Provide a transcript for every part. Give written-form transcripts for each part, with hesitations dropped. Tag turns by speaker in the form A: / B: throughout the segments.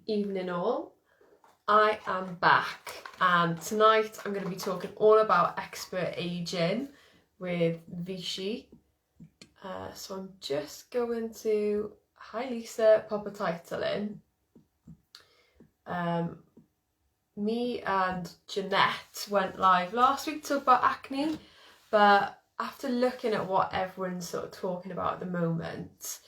A: Evening all. I am back, and tonight I'm going to be talking all about expert aging with Vichy. So I'm just going to, hi Lisa, pop a title in. Me and Jeanette went live last week to talk about acne, but after looking at what everyone's sort of talking about at the moment,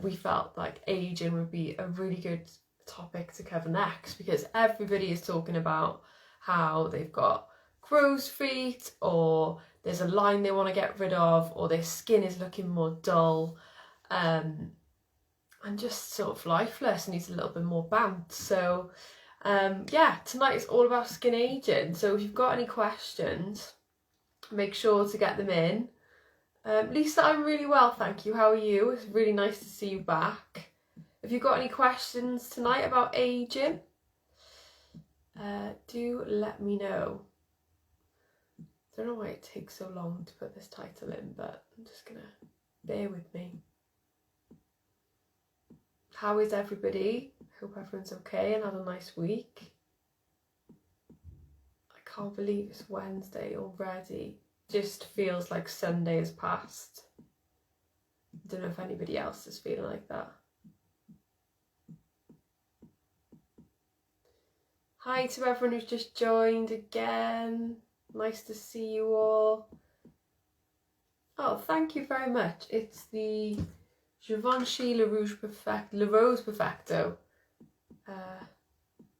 A: we felt like aging would be a really good topic to cover next, because everybody is talking about how they've got crow's feet, or there's a line they want to get rid of, or their skin is looking more dull, and just sort of lifeless, needs a little bit more bounce. So yeah, tonight is all about skin aging. So if you've got any questions, make sure to get them in. Lisa, I'm really well, thank you. How are you? It's really nice to see you back. Have you got any questions tonight about aging? Do let me know. I don't know why it takes so long to put this title in, but I'm just gonna bear with me. How is everybody? Hope everyone's okay and had a nice week. I can't believe it's Wednesday already. Just feels like Sunday has passed. I don't know if anybody else is feeling like that. Hi to everyone who's just joined again. Nice to see you all. Oh, thank you very much. It's the Givenchy Le Rose Perfecto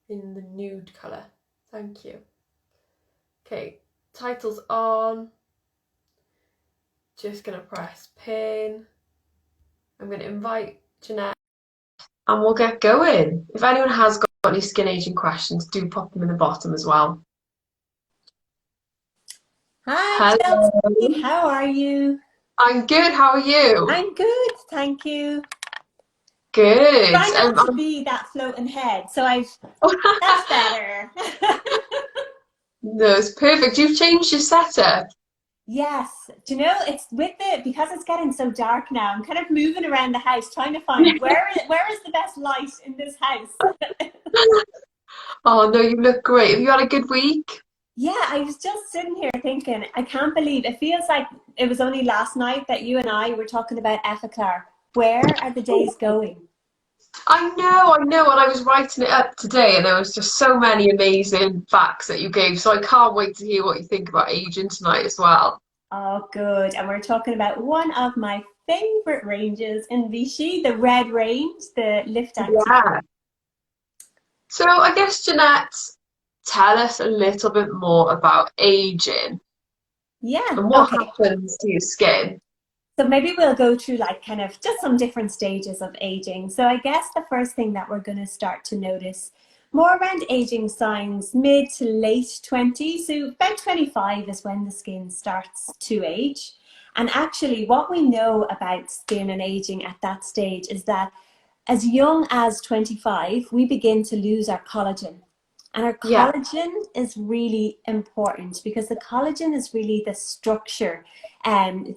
A: in the nude colour. Thank you. Okay, title's on. Just going to press pin. I'm going to invite Jeanette and we'll get going. If anyone has got any skin aging questions, do pop them in the bottom as well.
B: Hi,
A: Hello.
B: Chelsey. How are you?
A: I'm good. How are you?
B: I'm good, thank you.
A: Good.
B: Try not to be that floating head, so that's better.
A: No, it's perfect. You've changed your setup.
B: Yes, do you know, it's because it's getting so dark now. I'm kind of moving around the house trying to find where is the best light in this house.
A: Oh no, you look great. Have you had a good week?
B: Yeah, I was just sitting here thinking, I can't believe it feels like it was only last night that you and I were talking about Ethiclar. Where are the days going?
A: I know, and I was writing it up today, and there was just so many amazing facts that you gave. So I can't wait to hear what you think about aging tonight as well.
B: Oh, good. And we're talking about one of my favorite ranges in Vichy, the red range, the Lyft Anti.
A: Yeah. So I guess Jeanette, tell us a little bit more about aging
B: Yeah,
A: and what
B: okay.
A: happens to your skin.
B: So maybe we'll go through like kind of just some different stages of aging. So I guess the first thing that we're going to start to notice more around aging signs, mid to late 20s. So about 25 is when the skin starts to age. And actually, what we know about skin and aging at that stage is that as young as 25, we begin to lose our collagen. And our
A: Yeah,
B: collagen is really important because the collagen is really the structure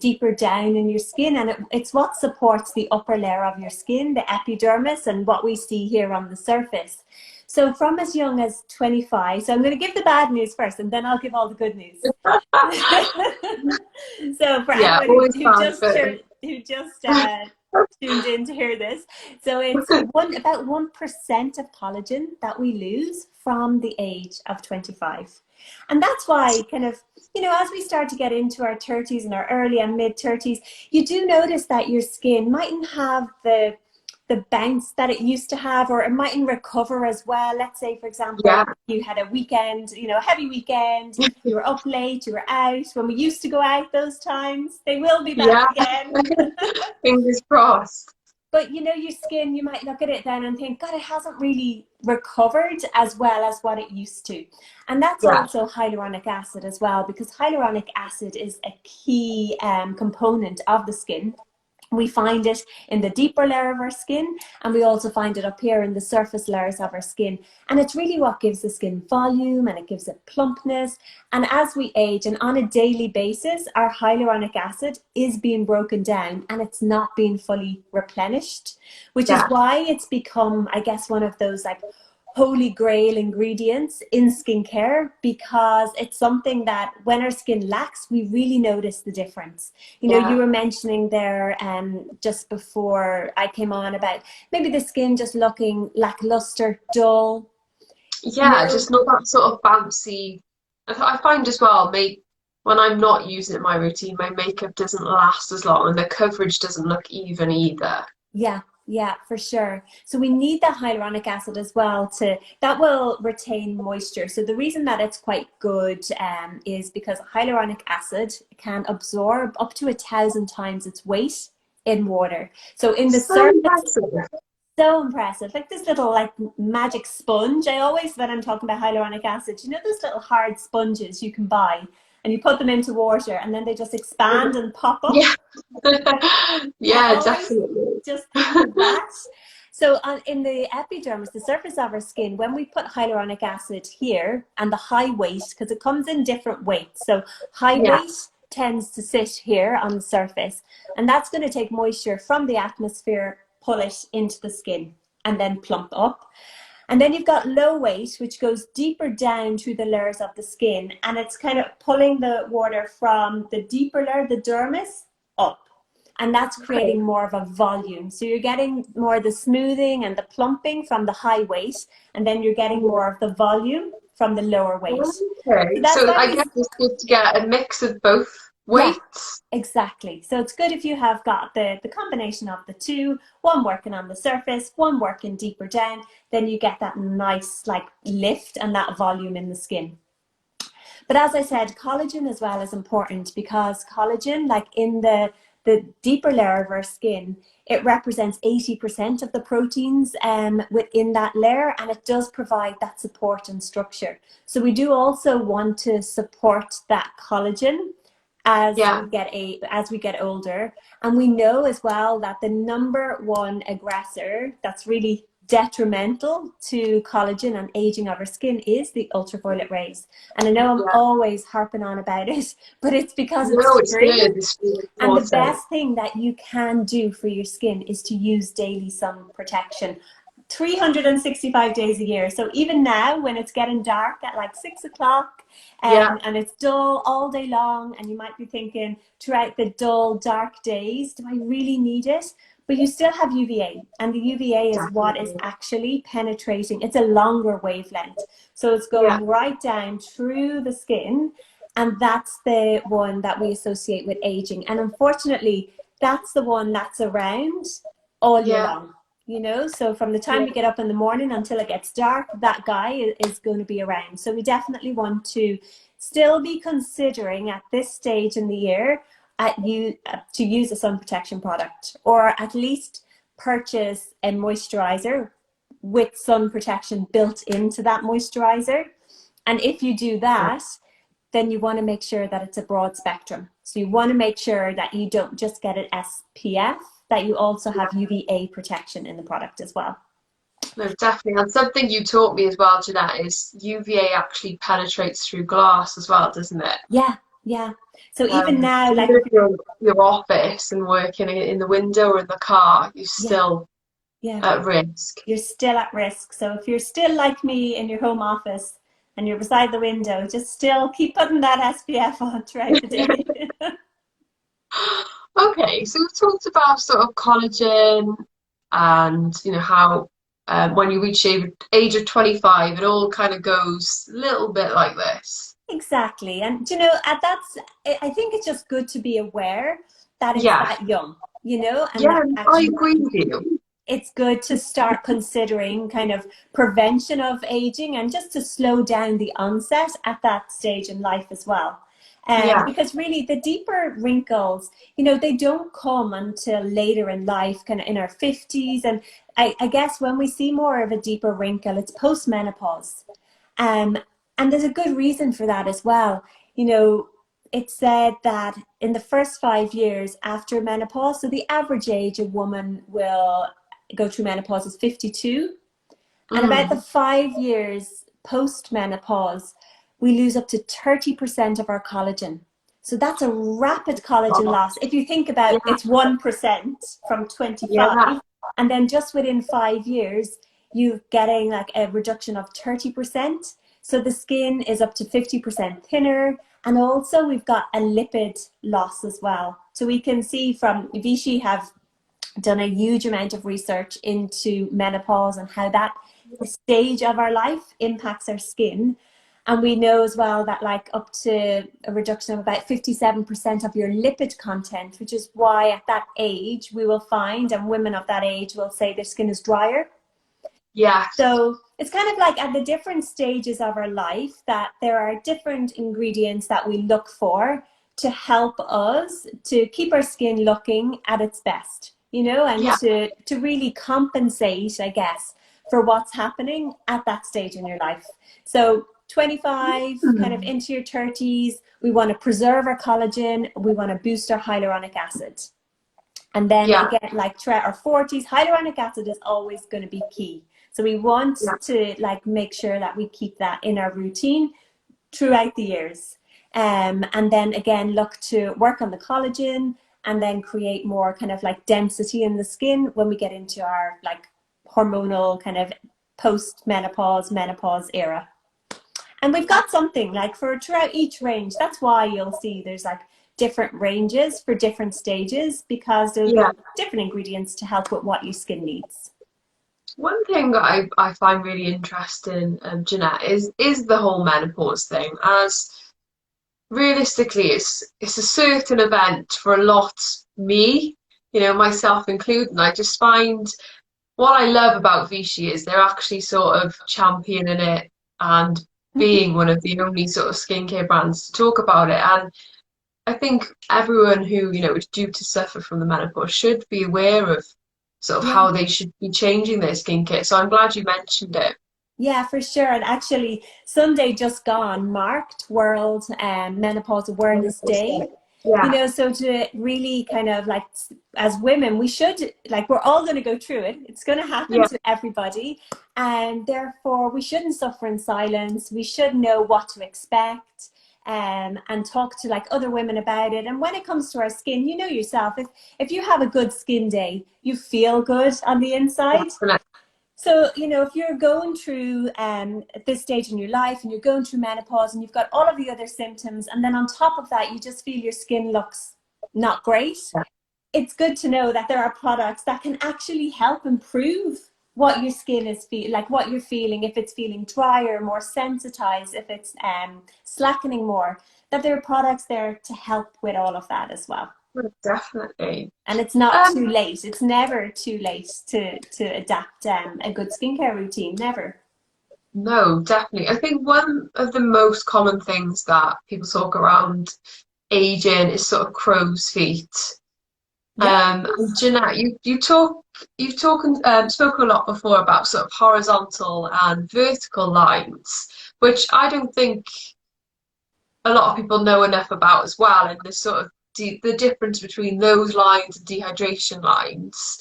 B: deeper down in your skin, and it's what supports the upper layer of your skin, the epidermis, and what we see here on the surface. So from as young as 25, so I'm going to give the bad news first and then I'll give all the good news. So for
A: yeah,
B: anyone
A: always
B: who
A: fun,
B: just
A: but
B: tuned in to hear this, so it's about 1% of collagen that we lose from the age of 25. And that's why kind of, you know, as we start to get into our 30s and our early and mid 30s, you do notice that your skin mightn't have the bounce that it used to have, or it mightn't recover as well. Let's say, for example,
A: yeah,
B: you had a weekend, you know, a heavy weekend, you were up late, you were out. When we used to go out those times, they will be back
A: yeah.
B: again.
A: Fingers crossed.
B: But you know, your skin, you might look at it then and think, God, it hasn't really recovered as well as what it used to. And that's
A: Yeah,
B: also hyaluronic acid as well, because hyaluronic acid is a key component of the skin. We find it in the deeper layer of our skin, and we also find it up here in the surface layers of our skin. And it's really what gives the skin volume, and it gives it plumpness. And as we age and on a daily basis, our hyaluronic acid is being broken down and it's not being fully replenished, which is why it's become, I guess, one of those like holy grail ingredients in skincare, because it's something that when our skin lacks, we really notice the difference. You know, you were mentioning there just before I came on about maybe the skin just looking lackluster, dull.
A: Yeah, just not that sort of bouncy. I find as well, when I'm not using it in my routine, my makeup doesn't last as long and the coverage doesn't look even either.
B: Yeah, for sure. So we need the hyaluronic acid as well that will retain moisture. So the reason that it's quite good is because hyaluronic acid can absorb up to 1,000 times its weight in water. So in the surface, so impressive, like this little like magic sponge. I always, when I'm talking about hyaluronic acid, you know those little hard sponges you can buy, and you put them into water and then they just expand and pop up.
A: Yeah, definitely.
B: Just think of that. So in the epidermis, the surface of our skin, when we put hyaluronic acid here, and the high weight, because it comes in different weights. So high weight tends to sit here on the surface, and that's going to take moisture from the atmosphere, pull it into the skin, and then plump up. And then you've got low weight, which goes deeper down through the layers of the skin, and it's kind of pulling the water from the deeper layer, the dermis, up. And that's creating more of a volume. So you're getting more of the smoothing and the plumping from the high weight, and then you're getting more of the volume from the lower weight.
A: Okay. So I guess it's good to get a mix of both weights.
B: Yeah, exactly. So it's good if you have got the combination of the two, one working on the surface, one working deeper down, then you get that nice like lift and that volume in the skin. But as I said, collagen as well is important, because collagen, like in the deeper layer of our skin, it represents 80% of the proteins within that layer, and it does provide that support and structure. So we do also want to support that collagen as we get older. And we know as well that the number one aggressor that's really detrimental to collagen and aging of our skin is the ultraviolet rays. And I know I'm always harping on about it, but it's because it's true. And the best thing that you can do for your skin is to use daily sun protection 365 days a year. So even now, when it's getting dark at like 6 o'clock and it's dull all day long, and you might be thinking throughout the dull, dark days, do I really need it? But you still have UVA, and the UVA is what is actually penetrating. It's a longer wavelength. So it's going right down through the skin, and that's the one that we associate with aging. And unfortunately, that's the one that's around all year long. You know, so from the time you get up in the morning until it gets dark, that guy is going to be around. So we definitely want to still be considering at this stage in the year to use a sun protection product, or at least purchase a moisturizer with sun protection built into that moisturizer. And if you do that, then you want to make sure that it's a broad spectrum. So you want to make sure that you don't just get an SPF, that you also have UVA protection in the product as well.
A: No, definitely. And something you taught me as well, Jeanette, is UVA actually penetrates through glass as well, doesn't it?
B: Yeah. So even now, like
A: if you're in your office and working in the window or in the car, you're still at risk.
B: You're still at risk. So if you're still like me in your home office and you're beside the window, just still keep putting that SPF on throughout the day.
A: Okay, so we've talked about sort of collagen and, you know, how when you reach the age of 25, it all kind of goes a little bit like this.
B: Exactly. And, you know, I think it's just good to be aware that it's that young, you know? And
A: I agree with you.
B: It's good to start considering kind of prevention of aging, and just to slow down the onset at that stage in life as well. Because really the deeper wrinkles, you know, they don't come until later in life, kind of in our 50s. And I guess when we see more of a deeper wrinkle, it's post-menopause. And there's a good reason for that as well. You know, it said that in the first 5 years after menopause, so the average age a woman will go through menopause is 52. And about the 5 years post menopause, we lose up to 30% of our collagen. So that's a rapid collagen loss. If you think about
A: Yeah,
B: it's 1% from
A: yeah,
B: 25, and then just within 5 years, you're getting like a reduction of 30%. So the skin is up to 50% thinner. And also we've got a lipid loss as well. So we can see from Vichy have done a huge amount of research into menopause and how that stage of our life impacts our skin. And we know as well that like up to a reduction of about 57% of your lipid content, which is why at that age we will find, and women of that age will say their skin is drier.
A: yeah,
B: So it's kind of like at the different stages of our life that there are different ingredients that we look for to help us to keep our skin looking at its best, you know, and
A: yeah,
B: to really compensate, I guess, for what's happening at that stage in your life. So 25, kind of into your 30s, we want to preserve our collagen, we want to boost our hyaluronic acid. And then
A: yeah,
B: again, like throughout our 40s, hyaluronic acid is always going to be key. So we want
A: yeah,
B: to like make sure that we keep that in our routine throughout the years. And then again, look to work on the collagen and then create more kind of like density in the skin when we get into our like hormonal kind of post-menopause, menopause era. And we've got something like for throughout each range. That's why you'll see there's like different ranges for different stages because there'll be
A: yeah.
B: different ingredients to help with what your skin needs.
A: One thing that I find really interesting, Jeanette, is the whole menopause thing. As realistically, it's a certain event for a lot me, myself included. And I just find what I love about Vichy is they're actually sort of championing it and being one of the only sort of skincare brands to talk about it. And I think everyone who, is due to suffer from the menopause should be aware of sort of
B: Yeah.
A: how they should be changing their skincare. So I'm glad you mentioned it.
B: Yeah, for sure. And actually, Sunday just gone marked World Menopause Awareness Day. You
A: Yeah,
B: know, so to really kind of like, as women, we should, like, we're all going to go through it. It's going to happen
A: yeah,
B: to everybody. And therefore, we shouldn't suffer in silence. We should know what to expect and talk to like other women about it. And when it comes to our skin, you know yourself, if you have a good skin day, you feel good on the inside.
A: definitely.
B: So, you know, if you're going through at this stage in your life and you're going through menopause and you've got all of the other symptoms, and then on top of that, you just feel your skin looks not great, it's good to know that there are products that can actually help improve what your skin is like what you're feeling, if it's feeling drier, more sensitized, if it's slackening more, that there are products there to help with all of that as well.
A: Definitely.
B: And it's not too
A: Um,
B: late. It's never too late to adapt a good skincare routine. Never.
A: no, definitely. I think one of the most common things that people talk around aging is sort of crow's feet.
B: Yeah.
A: And Jeanette, you've spoken a lot before about sort of horizontal and vertical lines, which I don't think a lot of people know enough about as well, and the sort of the difference between those lines and dehydration lines.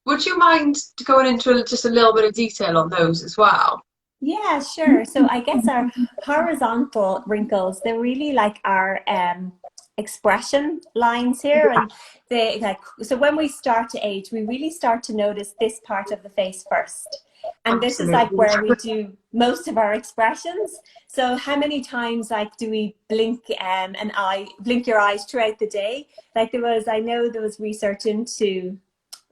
A: Would you mind going into just a little bit of detail on those as well?
B: Yeah, sure. So I guess our horizontal wrinkles, they're really like our expression lines here.
A: Yeah,
B: And they like, so when we start to age, we really start to notice this part of the face first. And this is like
A: absolutely.
B: where we do most of our expressions. So how many times like do we blink blink your eyes throughout the day? Like I know there was research into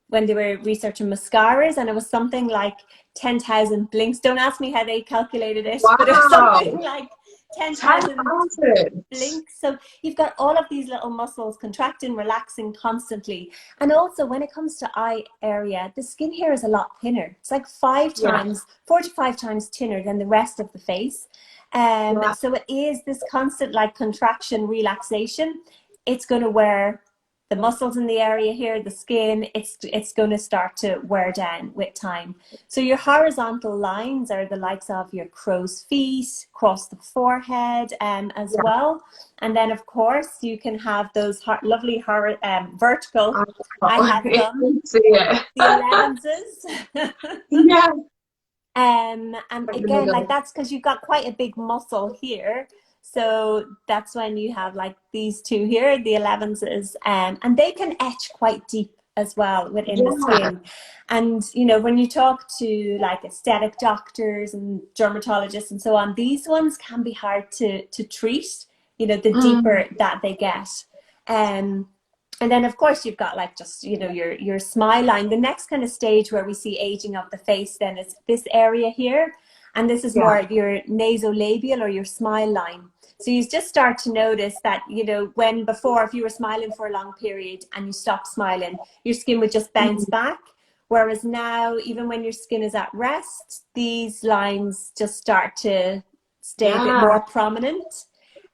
B: when they were researching mascaras, and it was something like 10,000 blinks. Don't ask me how they calculated it, but it was something
A: Wow,
B: like 10,000
A: 10,000.
B: blinks. So you've got all of these little muscles contracting, relaxing constantly. And also when it comes to eye area, the skin here is a lot thinner. It's like
A: Yeah,
B: 4 to 5 times thinner than the rest of the face.
A: yeah,
B: So it is this constant like contraction, relaxation. It's going to wear the muscles in the area here, the skin, it's going to start to wear down with time. So your horizontal lines are the likes of your crow's feet, across the forehead as well. And then, of course, you can have those lovely vertical. I have them. The 11s.
A: Yeah.
B: And again, like that's because you've got quite a big muscle here. So that's when you have like these two here, the 11s, and they can etch quite deep as well within the skin. And, you know, when you talk to like aesthetic doctors and dermatologists and so on, these ones can be hard to treat, you know, the deeper that they get. And then, of course, you've got like just, you know, your smile line. The next kind of stage where we see aging of the face then is this area here. And this is more your nasolabial or your smile line. So you just start to notice that, you know, when before, if you were smiling for a long period and you stopped smiling, your skin would just bounce back. Whereas now, even when your skin is at rest, these lines just start to stay a bit more prominent.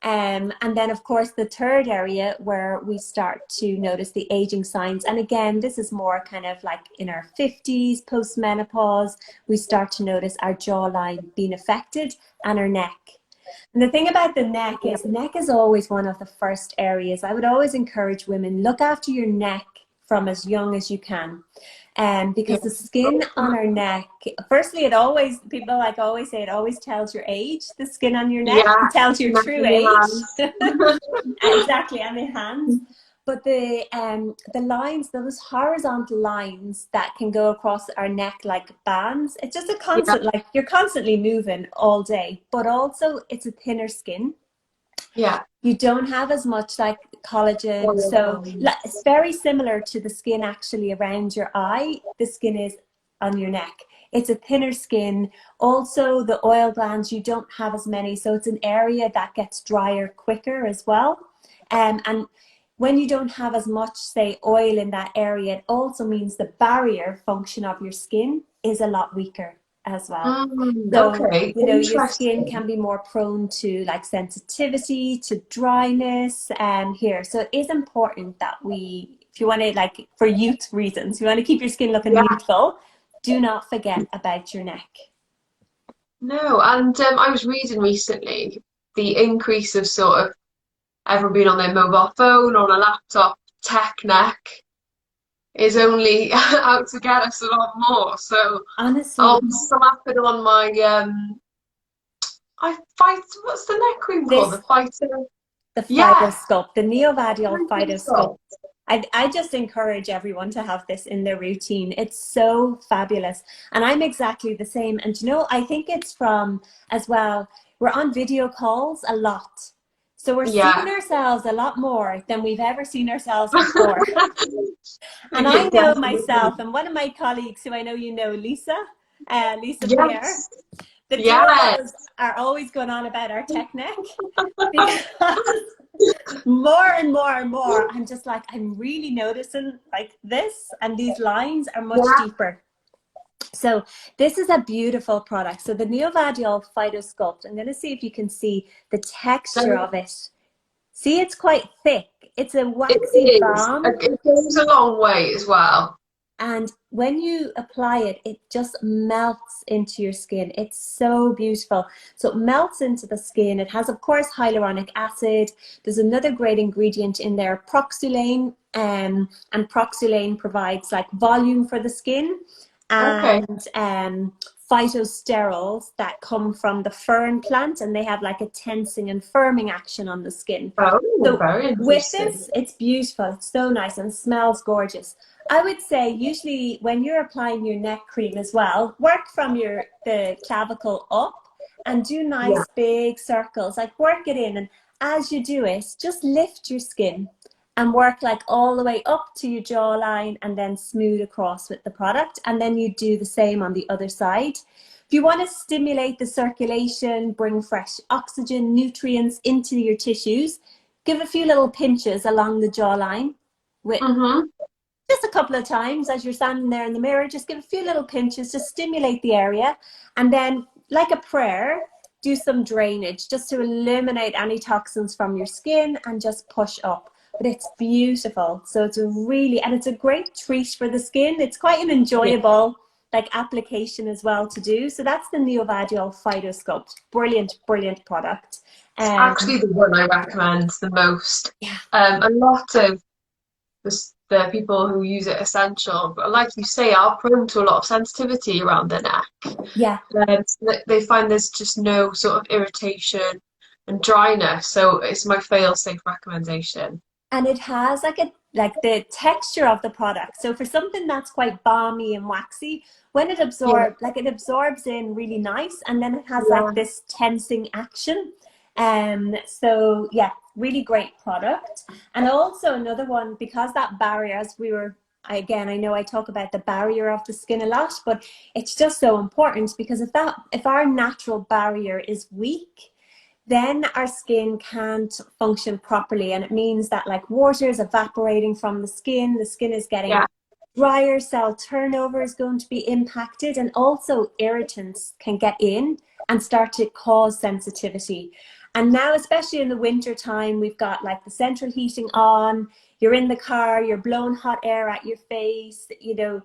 B: And then, of course, the third area where we start to notice the aging signs. And again, this is more kind of like in our 50s, post-menopause, we start to notice our jawline being affected and our neck. And the thing about the neck is always one of the first areas. I would always encourage women, look after your neck from as young as you can. Because the skin on our neck, firstly, people like always say it always tells your age. The skin on your neck tells your true age. Exactly, and the hands. But the lines, those horizontal lines that can go across our neck like bands, it's just a constant, like you're constantly moving all day, but also it's a thinner skin. Yeah. You don't have as much like collagen. So it's very similar to the skin actually around your eye. The skin is on your neck. It's a thinner skin. Also, the oil glands, you don't have as many. So it's an area that gets drier quicker as well. And when you don't have as much, say, oil in that area, it also means the barrier function of your skin is a lot weaker as well. So, you know, your skin can be more prone to like sensitivity, to dryness here. So it is important that if you want to, like for youth reasons, you want to keep your skin looking youthful, do not forget about your neck.
A: No, and I was reading recently the increase of sort of everyone being on their mobile phone or on a laptop, tech neck is only out to get us a lot more. So
B: honestly,
A: I'll slap it on my what's the neck cream called? The
B: Phytosculpt, the Neovagiol Phytosculpt. I just encourage everyone to have this in their routine. It's so fabulous. And I'm exactly the same. And you know, I think it's from as well, we're on video calls a lot. So we're seeing ourselves a lot more than we've ever seen ourselves before. And I know myself, and one of my colleagues who I know you know, Lisa Pierre, the two of us are always going on about our tech neck because more and more and more, I'm just like, I'm really noticing like this, and these lines are much deeper. So this is a beautiful product. So the Neovagiol Phytosculpt, I'm going to see if you can see the texture of it. See, it's quite thick. It's a waxy balm.
A: It goes a long way as well.
B: And when you apply it, it just melts into your skin. It's so beautiful. So it melts into the skin. It has, of course, hyaluronic acid. There's another great ingredient in there, proxylane. And proxylane provides like volume for the skin. And phytosterols that come from the fern plant, and they have like a tensing and firming action on the skin. So
A: very interesting.
B: With this, it's beautiful. It's so nice and smells gorgeous. I would say usually when you're applying your neck cream as well, work from the clavicle up and do nice big circles, like work it in. And as you do it, just lift your skin and work like all the way up to your jawline and then smooth across with the product. And then you do the same on the other side. If you want to stimulate the circulation, bring fresh oxygen, nutrients into your tissues, give a few little pinches along the jawline with just a couple of times as you're standing there in the mirror. Just give a few little pinches to stimulate the area. And then like a prayer, do some drainage just to eliminate any toxins from your skin and just push up. but it's beautiful. So it's a really, and it's a great treat for the skin. It's quite an enjoyable like application as well to do. So that's the Neovagiol Phytosculpt. Brilliant, brilliant product.
A: It's actually the one I recommend the most.
B: Yeah.
A: A lot of the people who use it Escentual, but like you say, are prone to a lot of sensitivity around their neck.
B: Yeah.
A: So they find there's just no sort of irritation and dryness. So it's my fail-safe recommendation.
B: And it has like the texture of the product. So for something that's quite balmy and waxy, when it absorbs, like it absorbs in really nice, and then it has like this tensing action. So yeah, really great product. And also another one, because that barrier, as we were, again, I know I talk about the barrier of the skin a lot, but it's just so important, because if our natural barrier is weak, then our skin can't function properly. And it means that like water is evaporating from the skin is getting drier, cell turnover is going to be impacted, and also irritants can get in and start to cause sensitivity. And now, especially in the winter time, we've got like the central heating on, you're in the car, you're blowing hot air at your face, you know,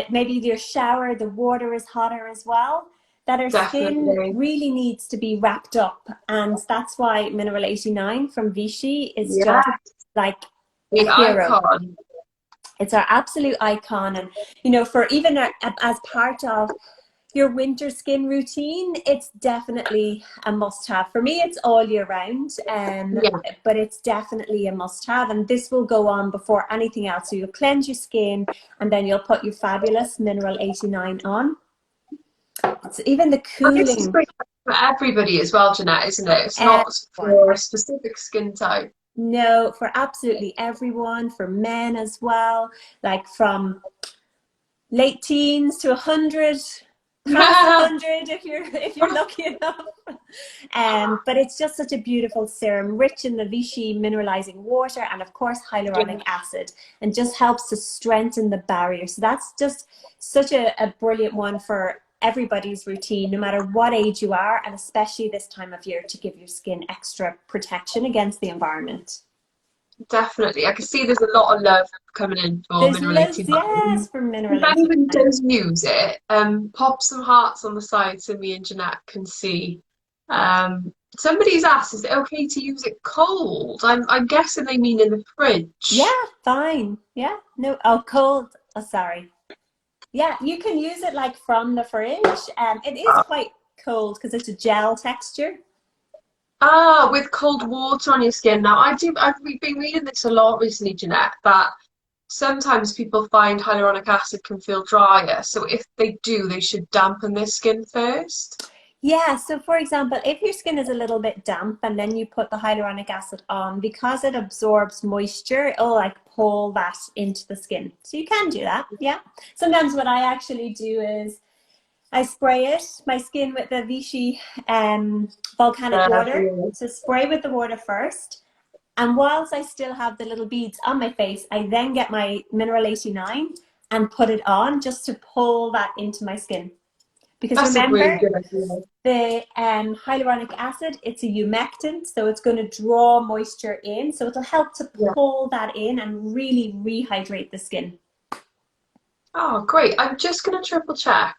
B: maybe your shower, the water is hotter as well, that our skin really needs to be wrapped up. And that's why Mineral 89 from Vichy is just like a hero.
A: Icon.
B: It's our absolute icon. And, you know, for even as part of your winter skin routine, it's definitely a must-have. For me, it's all year round, but it's definitely a must-have. And this will go on before anything else. So you'll cleanse your skin, and then you'll put your fabulous Mineral 89 on. It's even the cooling.
A: This is great for everybody as well, Jeanette, isn't it? It's not for a specific skin type.
B: No, for absolutely everyone, for men as well, like from late teens to 100. Past 100 if you're lucky enough. But it's just such a beautiful serum, rich in the Vichy mineralizing water, and of course hyaluronic acid, and just helps to strengthen the barrier. So that's just such a brilliant one for everybody's routine, no matter what age you are, and especially this time of year, to give your skin extra protection against the environment.
A: Definitely. I can see there's a lot of love coming in for Mineral 89.
B: Yes, for Mineral 89.
A: If anyone does use it, pop some hearts on the side so me and Jeanette can see. Somebody's asked, is it okay to use it cold? I'm guessing they mean in the fridge.
B: Yeah, fine. Yeah, no, oh, cold. Oh, sorry. Yeah, you can use it like from the fridge. It is quite cold because it's a gel texture.
A: With cold water on your skin. Now, we've been reading this a lot recently, Jeanette, that sometimes people find hyaluronic acid can feel drier. So if they do, they should dampen their skin first.
B: Yeah, so for example, if your skin is a little bit damp and then you put the hyaluronic acid on, because it absorbs moisture, it'll like pull that into the skin. So you can do that, yeah. Sometimes what I actually do is I spray my skin with the Vichy volcanic water. So spray with the water first. And whilst I still have the little beads on my face, I then get my Mineral 89 and put it on just to pull that into my skin. Because remember, the hyaluronic acid, it's a humectant, so it's going to draw moisture in. So it'll help to pull that in and really rehydrate the skin.
A: Oh, great. I'm just going to triple check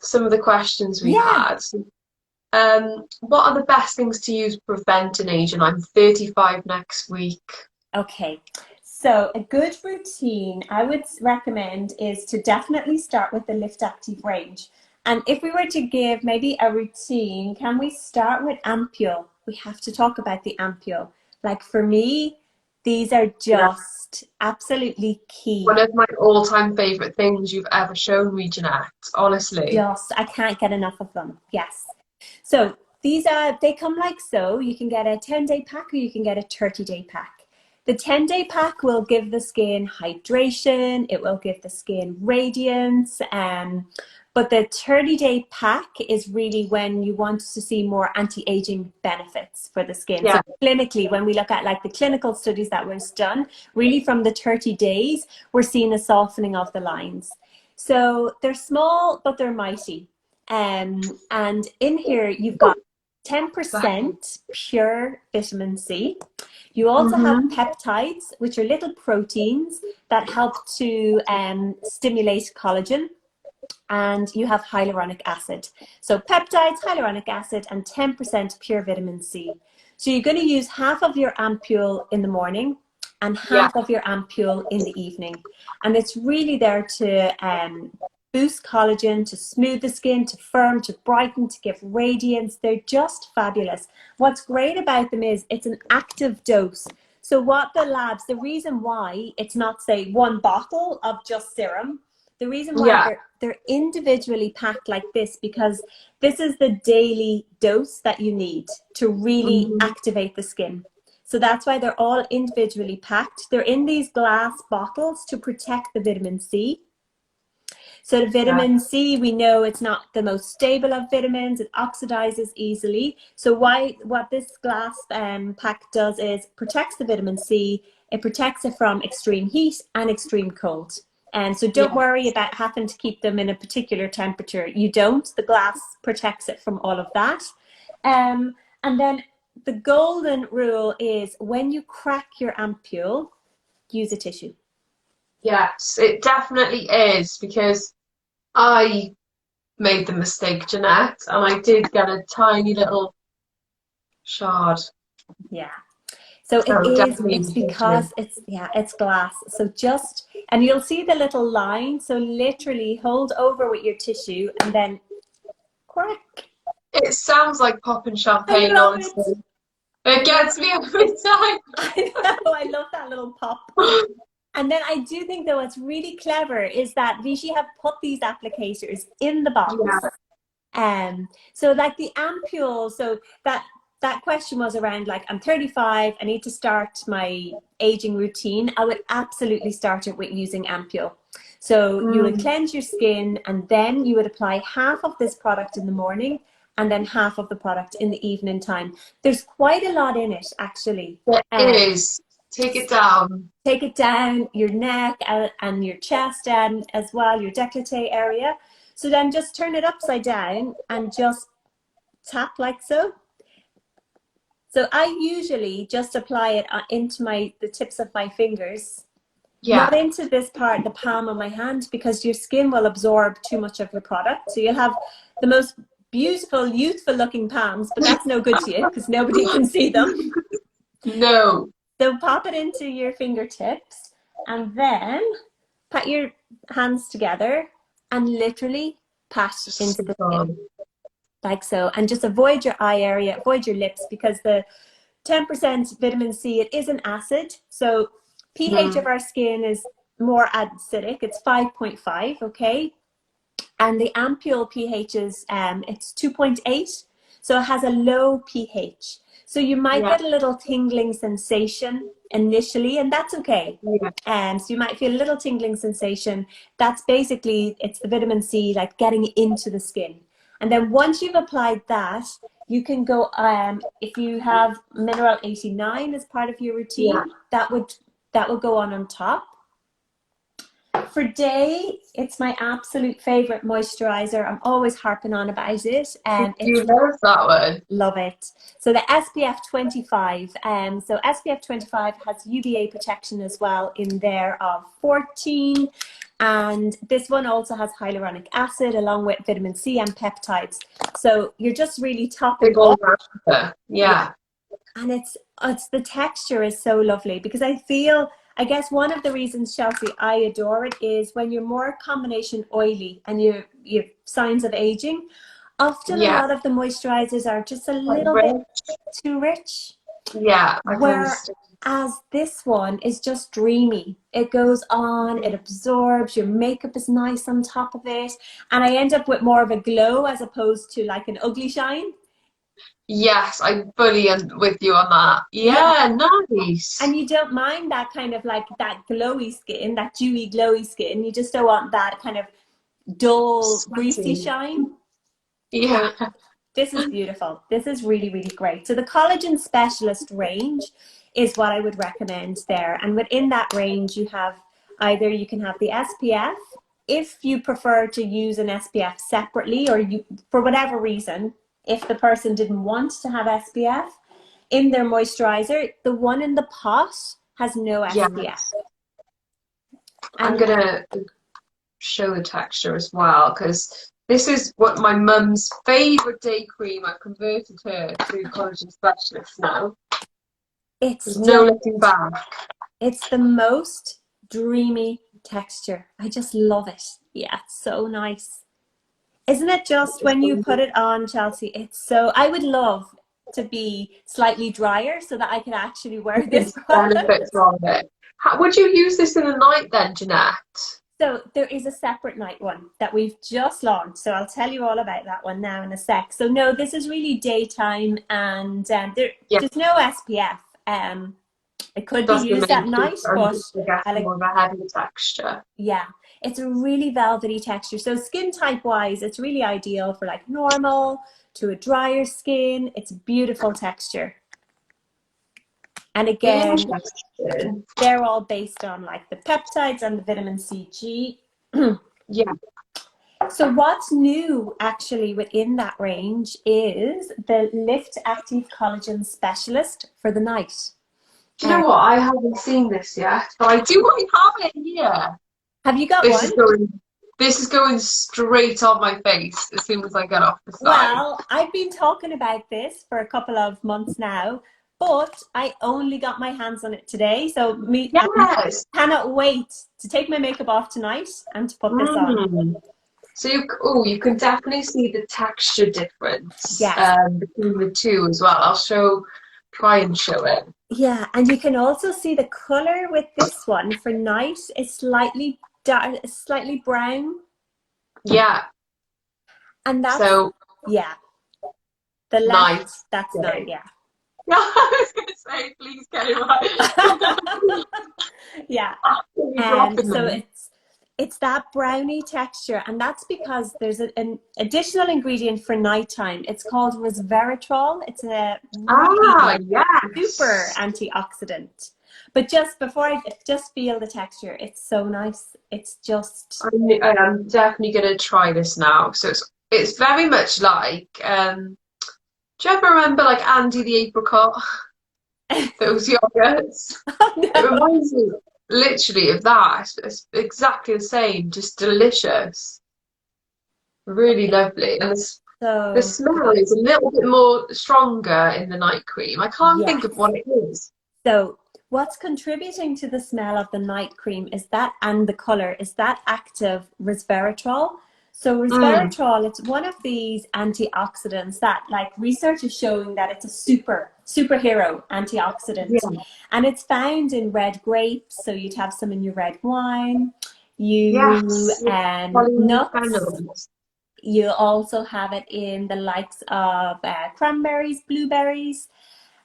A: some of the questions we had. What are the best things to use preventing aging? I'm 35 next week. Okay.
B: So a good routine I would recommend is to definitely start with the Lyft Active range. And if we were to give maybe a routine, can we start with ampule? We have to talk about the ampule. Like for me, these are just absolutely key.
A: One of my all-time favourite things you've ever shown me, Jeanette, honestly.
B: I can't get enough of them, yes. So they come like so. You can get a 10-day pack or you can get a 30-day pack. The 10-day pack will give the skin hydration, it will give the skin radiance, but the 30-day pack is really when you want to see more anti-aging benefits for the skin. So clinically, when we look at like the clinical studies that was done, really from the 30 days, we're seeing a softening of the lines. So they're small, but they're mighty. And in here, you've got 10% pure vitamin C. You also have peptides, which are little proteins that help to stimulate collagen. And you have hyaluronic acid. So peptides, hyaluronic acid, and 10% pure vitamin C. So you're going to use half of your ampule in the morning and half of your ampule in the evening. And it's really there to boost collagen, to smooth the skin, to firm, to brighten, to give radiance. They're just fabulous. What's great about them is it's an active dose. So what the labs, the reason why it's not, say, one bottle of just serum, the reason why they're individually packed like this, because this is the daily dose that you need to really activate the skin. So that's why they're all individually packed. They're in these glass bottles to protect the vitamin C. So the vitamin C, we know it's not the most stable of vitamins. It oxidizes easily. So what this glass pack does is protects the vitamin C. It protects it from extreme heat and extreme cold. And so don't worry about having to keep them in a particular temperature. You don't. The glass protects it from all of that. And then the golden rule is when you crack your ampule, use a tissue.
A: Yes, it definitely is, because I made the mistake, Jeanette, and I did get a tiny little shard.
B: Yeah. So it's because it's glass. So just, and you'll see the little line. So literally hold over with your tissue and then crack.
A: It sounds like popping champagne, honestly. It gets me every time.
B: I know, I love that little pop. And then I do think, though, what's really clever is that Vichy have put these applicators in the box. So like the ampule, so that question was around, like, I'm 35, I need to start my aging routine. I would absolutely start it with using ampule. So you would cleanse your skin, and then you would apply half of this product in the morning and then half of the product in the evening time. There's quite a lot in it, actually.
A: It is. Take it down.
B: Take it down your neck and your chest, and as well your décolleté area. So then just turn it upside down and just tap like so. So I usually just apply it into the tips of my fingers, not into this part, the palm of my hand, because your skin will absorb too much of your product. So you'll have the most beautiful, youthful looking palms, but that's no good to you because nobody can see them.
A: No.
B: So pop it into your fingertips and then pat your hands together and literally pat into the skin. Like so, and just avoid your eye area, avoid your lips, because the 10% vitamin C, it is an acid. So pH of our skin is more acidic. It's 5.5, okay? And the ampule pH is, it's 2.8. So it has a low pH. So you might get a little tingling sensation initially, and that's okay. So you might feel a little tingling sensation. That's basically, it's the vitamin C, like getting into the skin. And then once you've applied that, you can go, if you have Mineral 89 as part of your routine, that would go on top. For day, it's my absolute favorite moisturizer. I'm always harping on about it.
A: You love that one.
B: Love it. So the SPF 25. So SPF 25 has UVA protection as well in there of 14. And this one also has hyaluronic acid along with vitamin C and peptides. So you're just really topping up. And it's the texture is so lovely, because I guess one of the reasons, Chelsey, I adore it is when you're more combination oily and you have signs of aging, often a lot of the moisturizers are just a little bit too rich. Whereas this one is just dreamy. It goes on, it absorbs, your makeup is nice on top of it. And I end up with more of a glow as opposed to like an ugly shine.
A: Yes, I'm fully with you on that. Nice.
B: And you don't mind that kind of like that glowy skin, that dewy glowy skin. You just don't want that kind of dull, greasy shine. So this is beautiful. This is really, really great. So the Collagen Specialist range is what I would recommend there. And within that range, you have either you can have the SPF, if you prefer to use an SPF separately, or you, for whatever reason, if the person didn't want to have SPF in their moisturizer. The one in the pot has no SPF.
A: Yes. I'm
B: And
A: gonna show the texture as well, because this is what my mum's favorite day cream. I've converted her to collagen specialist now.
B: it's
A: There's no
B: just,
A: looking back.
B: it's the most dreamy texture. I just love it. Yeah, it's so nice. Isn't it just when you put it on, Chelsey? It's so, I would love to be slightly drier so that I can actually wear this product.
A: Benefits from it. How, would you use this in the night then, Jeanette?
B: So there is a separate night one that we've just launched. So I'll tell you all about that one now in a sec. So no, this is really daytime, and there's no SPF. It could be
A: That's the
B: used
A: main
B: at night, but
A: more of a heavy texture.
B: yeah, it's a really velvety texture. So skin type wise, it's really ideal for like normal to a drier skin. It's a beautiful texture. And again,
A: Interesting.
B: they're all based on like the peptides and the vitamin C, G.
A: Yeah.
B: So what's new actually within that range is the Lyft Active Collagen Specialist for the night.
A: Do you know what? I haven't seen this yet, but I do want to have it here.
B: Have you got one?
A: This is going straight on my face as soon as I get off the side.
B: Well, I've been talking about this for a couple of months now, but I only got my hands on it today. So I cannot wait to take my makeup off tonight and to put this on.
A: So you can definitely see the texture difference between the two as well. I'll try and show it.
B: Yeah, and you can also see the color with this one for night is slightly dark, slightly brown.
A: Yeah.
B: And that's
A: the
B: left,
A: night.
B: That's night, yeah.
A: I was going to say, please get it right.
B: Yeah. So it's that brownie texture, and that's because there's an additional ingredient for nighttime. It's called Resveratrol. It's a really super antioxidant. But just before I just feel the texture, it's so nice. It's just.
A: I'm definitely going to try this now. So it's very much like. Do you ever remember like Andy the apricot? Those yogurts.
B: Oh, no.
A: It reminds me literally of that. It's exactly the same, just delicious. Really lovely. And the smell is a little bit more stronger in the night cream. I can't think of what it is.
B: So what's contributing to the smell of the night cream is that, and the color, is that active resveratrol. So resveratrol, it's one of these antioxidants that, like, research is showing that it's a superhero antioxidant. And it's found in red grapes, so you'd have some in your red wine, nuts. You also have it in the likes of cranberries, blueberries.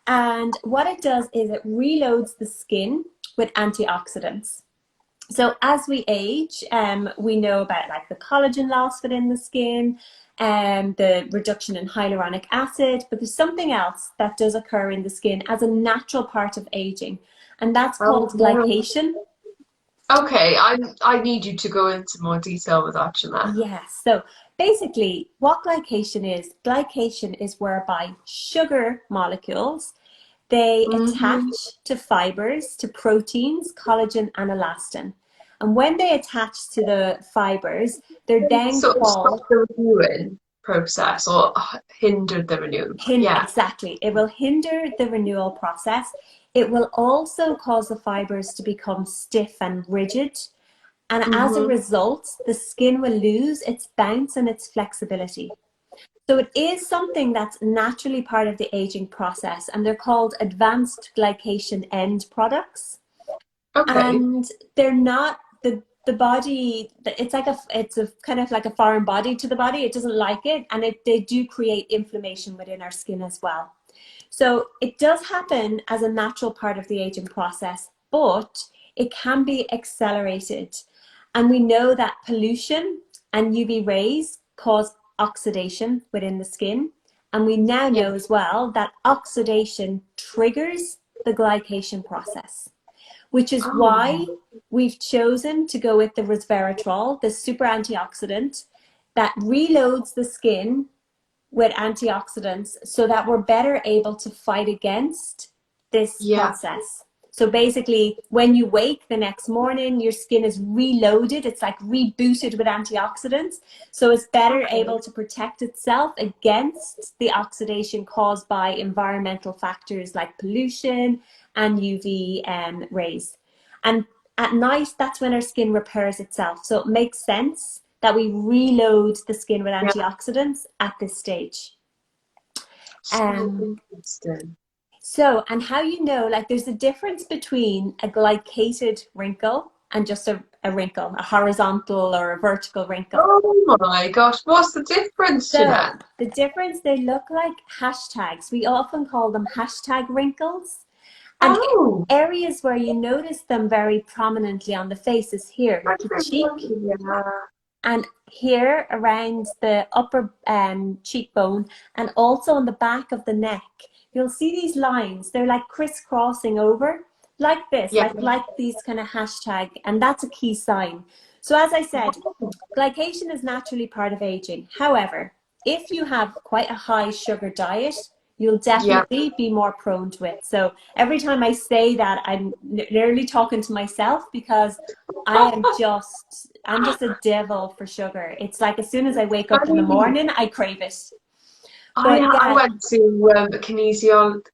B: And what it does is it reloads the skin with antioxidants. So as we age, we know about like the collagen loss within the skin, and the reduction in hyaluronic acid, but there's something else that does occur in the skin as a natural part of aging, and that's called glycation.
A: Okay, I need you to go into more detail with that, Jeanette.
B: Yes, so basically what glycation is whereby sugar molecules, they attach to fibers, to proteins, collagen and elastin. And when they attach to the fibers, they're then called
A: the renewing process, or hinder the renewal.
B: Exactly. It will hinder the renewal process. It will also cause the fibers to become stiff and rigid. And as a result, the skin will lose its bounce and its flexibility. So it is something that's naturally part of the aging process, and they're called advanced glycation end products. Okay. And they're not the body. It's a kind of like a foreign body to the body. It doesn't like it, and they do create inflammation within our skin as well. So it does happen as a natural part of the aging process, but it can be accelerated. And we know that pollution and UV rays cause oxidation within the skin. And we now know as well that oxidation triggers the glycation process, which is why we've chosen to go with the resveratrol, the super antioxidant that reloads the skin with antioxidants so that we're better able to fight against this process. So basically, when you wake the next morning, your skin is reloaded. It's like rebooted with antioxidants. So it's better able to protect itself against the oxidation caused by environmental factors like pollution and UV rays. And at night, that's when our skin repairs itself. So it makes sense that we reload the skin with antioxidants at this stage.
A: Interesting.
B: So, and how you know, like there's a difference between a glycated wrinkle and just a wrinkle, a horizontal or a vertical wrinkle.
A: Oh my gosh, what's the difference, Jeanette?
B: The difference, they look like hashtags. We often call them hashtag wrinkles. And areas where you notice them very prominently on the face is here, the cheek, and here around the upper cheekbone, and also on the back of the neck. You'll see these lines. They're like crisscrossing over, like this, like these kind of hashtag, and that's a key sign. So as I said, glycation is naturally part of aging. However, if you have quite a high sugar diet, you'll definitely be more prone to it. So every time I say that, I'm literally talking to myself, because I'm just a devil for sugar. It's like as soon as I wake up in the morning, I crave it.
A: I went to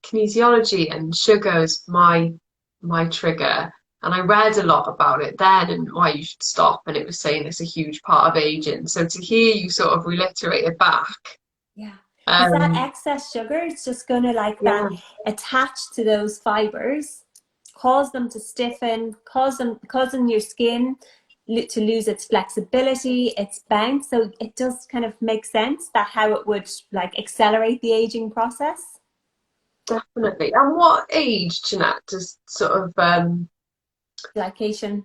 A: kinesiology, and sugar's my trigger. And I read a lot about it then and why you should stop. And it was saying it's a huge part of aging. So to hear you sort of reiterate it back.
B: Because that excess sugar, it's just going to like that attach to those fibers, cause them to stiffen, causing your skin to lose its flexibility, its bounce. So it does kind of make sense that how it would like accelerate the aging process.
A: Definitely. And what age, Jeanette, does sort of
B: glycation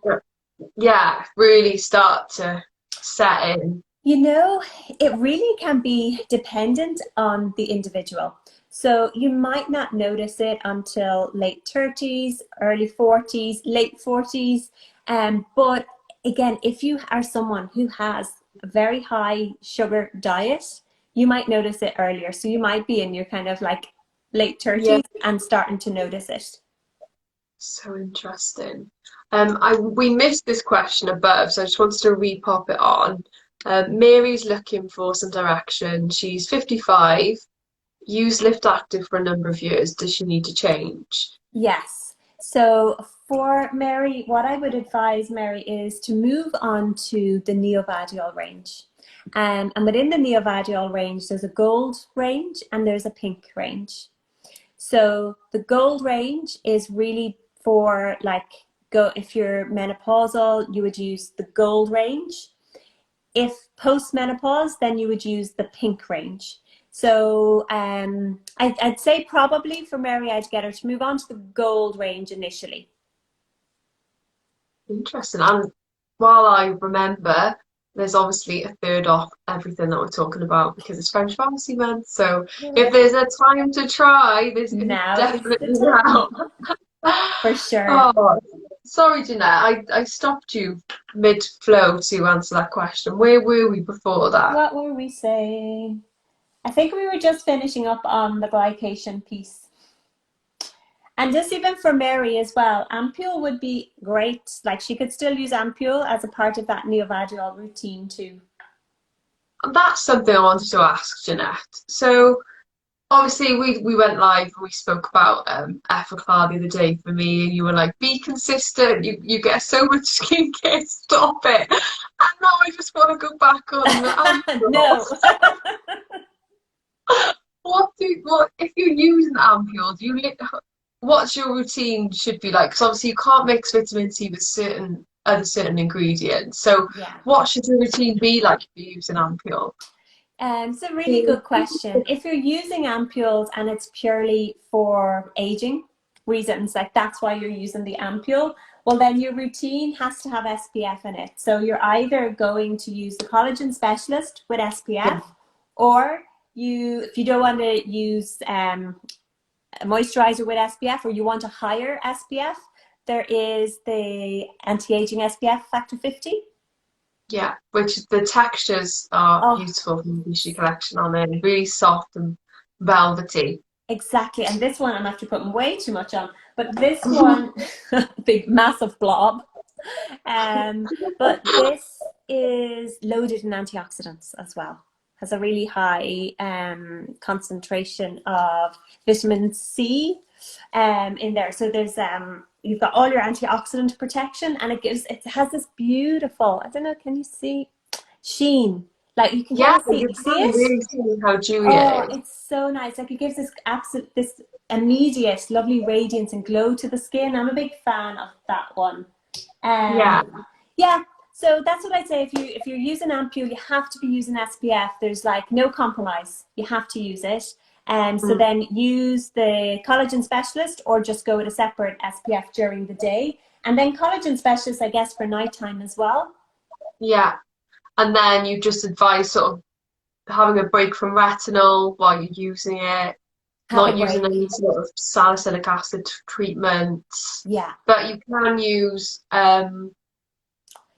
A: really start to set in?
B: You know, it really can be dependent on the individual. So you might not notice it until late 30s, early 40s, late 40s. But again, if you are someone who has a very high sugar diet, you might notice it earlier. So you might be in your kind of like late 30s and starting to notice it.
A: So interesting. We missed this question above, so I just wanted to re-pop it on. Mary's looking for some direction. She's 55, used Lyft Active for a number of years. Does she need to change?
B: Yes. So for Mary, what I would advise Mary is to move on to the Neovagiol range. And within the Neovagiol range, there's a gold range and there's a pink range. So the gold range is really for like, if you're menopausal, you would use the gold range. If post-menopause, then you would use the pink range. So I'd say probably for Mary, I'd get her to move on to the gold range initially.
A: Interesting. And while I remember, there's obviously a third off everything that we're talking about because it's French Pharmacy Month. So if there's a time to try, there's definitely now.
B: For sure.
A: Oh, sorry, Jeanette, I stopped you mid-flow to answer that question. Where were we before that?
B: What were we saying? I think we were just finishing up on the glycation piece. And just even for Mary as well, ampule would be great. Like she could still use ampule as a part of that neovagiol routine too.
A: And that's something I wanted to ask Jeanette. So obviously we went live and we spoke about Effaclar the other day for me, and you were like, be consistent, you get so much skincare, stop it. And now I just want to go back on the ampule.
B: No.
A: What if you're using ampule, what's your routine should be like? Because obviously you can't mix vitamin C with certain ingredients. So what should your routine be like if you're using ampule?
B: It's a really good question. If you're using ampules and it's purely for aging reasons, like that's why you're using the ampule, well then your routine has to have SPF in it. So you're either going to use the collagen specialist with SPF, or if you don't want to use a moisturizer with SPF, or you want a higher SPF, there is the anti-aging SPF factor 50.
A: Yeah, which the textures are
B: Oh,
A: beautiful from the Vichy collection on there, really soft and velvety.
B: exactly. And this one, I'm after putting way too much on, but this one, big, massive blob. Um, but this is loaded in antioxidants as well. Has a really high concentration of vitamin C in there. So there's you've got all your antioxidant protection, and it has this beautiful, I don't know, can you see sheen? Like you can
A: Yeah,
B: kind of see,
A: you
B: you see
A: can
B: it?
A: really see how dewy
B: Oh,
A: it is.
B: it's so nice. Like it gives this absolute, this immediate, lovely radiance and glow to the skin. I'm a big fan of that one.
A: Yeah.
B: Yeah, so that's what I'd say. If you're using ampule, you have to be using SPF. There's like no compromise. You have to use it. And so
A: Mm.
B: then use the collagen specialist or just go with a separate SPF during the day. And then collagen specialist, I guess, for nighttime as well.
A: Yeah. And then you just advise sort of having a break from retinol while you're using it,
B: Have a
A: not using
B: break.
A: any sort of salicylic acid treatments.
B: Yeah.
A: But you can use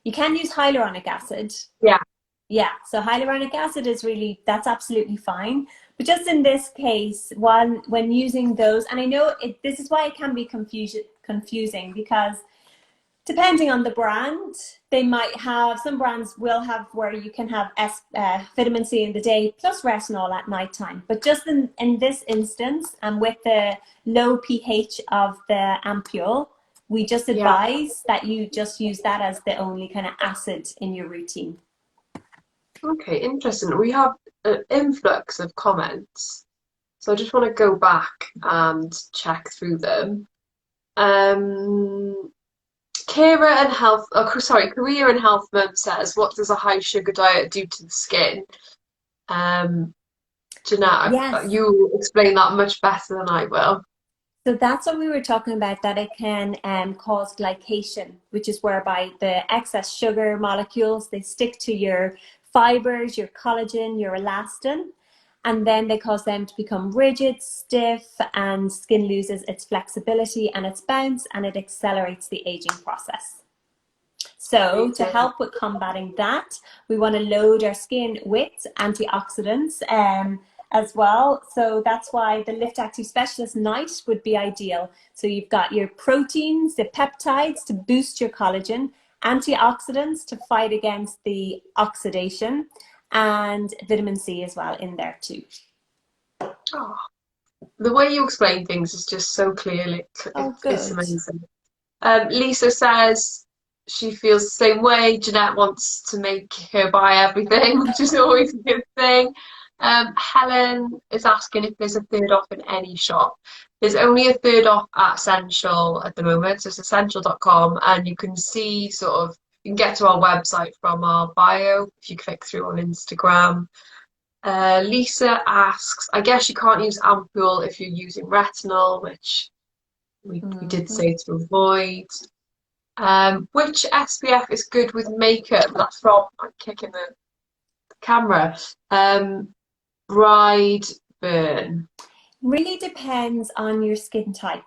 B: You can use hyaluronic acid.
A: yeah.
B: Yeah, so hyaluronic acid is really, that's absolutely fine. But just in this case, when using those, and I know this is why it can be confusing because depending on the brand, they might have, some brands will have where you can have vitamin C in the day plus retinol at nighttime. But just in this instance, and with the low pH of the ampule, we just
A: Yeah.
B: advise that you just use that as the only kind of acid in your routine.
A: Okay, interesting. We have an influx of comments, so I just want to go back and check through them. Um, Kira and Health, oh, sorry, Korea and Health Mum says, what does a high sugar diet do to the skin? Um, Jeanette,
B: Yes.
A: you explain that much better than I will.
B: So that's what we were talking about, that it can cause glycation, which is whereby the excess sugar molecules, they stick to your fibers, your collagen, your elastin, and then they cause them to become rigid, stiff, and skin loses its flexibility and its bounce, and it accelerates the aging process. So to
A: Amazing.
B: help with combating that, we want to load our skin with antioxidants as well. So that's why the Lyft Active Specialist Night would be ideal. So you've got your proteins, the peptides to boost your collagen, antioxidants to fight against the oxidation, and vitamin C as well in there too.
A: Oh, the way you explain things is just so clearly,
B: Oh,
A: it's
B: good.
A: amazing. Lisa says she feels the same way. Jeanette wants to make her buy everything, which is always a good thing. Helen is asking if there's a third off in any shop. There's only a third off at Escentual at the moment, so it's escentual.com, and you can see sort of, you can get to our website from our bio if you click through on Instagram. Lisa asks, I guess you can't use ampule if you're using retinol, which we did
B: Mm-hmm.
A: say to avoid. Which SPF is good with makeup? That's from, I'm kicking the camera. Bride Burn.
B: Really depends on your skin type.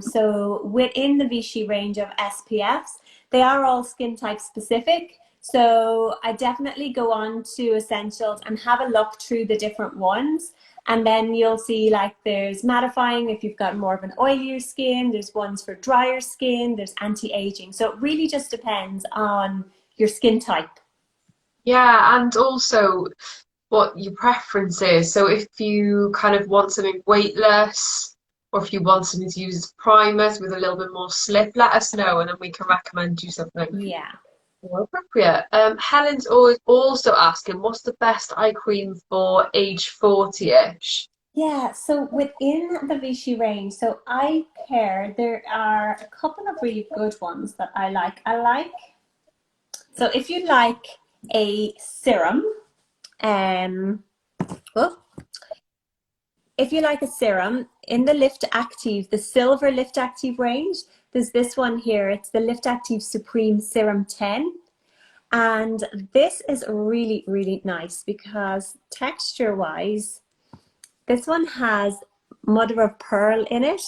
B: So within the Vichy range of SPFs, they are all skin type specific. So I definitely go on to Essentials and have a look through the different ones. And then you'll see like there's mattifying if you've got more of an oilier skin, there's ones for drier skin, there's anti-aging. So it really just depends on your skin type.
A: Yeah, and also what your preference is. So if you kind of want something weightless, or if you want something to use as primers with a little bit more slip, let us know and then we can recommend you something
B: Yeah.
A: more appropriate. Helen's always also asking, what's the best eye cream for age 40-ish?
B: Yeah, so within the Vichy range, so eye care, there are a couple of really good ones that I like. So if you like a serum, um, oh, if you like a serum in the Lift Active, the silver Lift Active range, there's this one here. It's the Lift Active Supreme Serum 10. And this is really, really nice because texture-wise, this one has mother of pearl in it.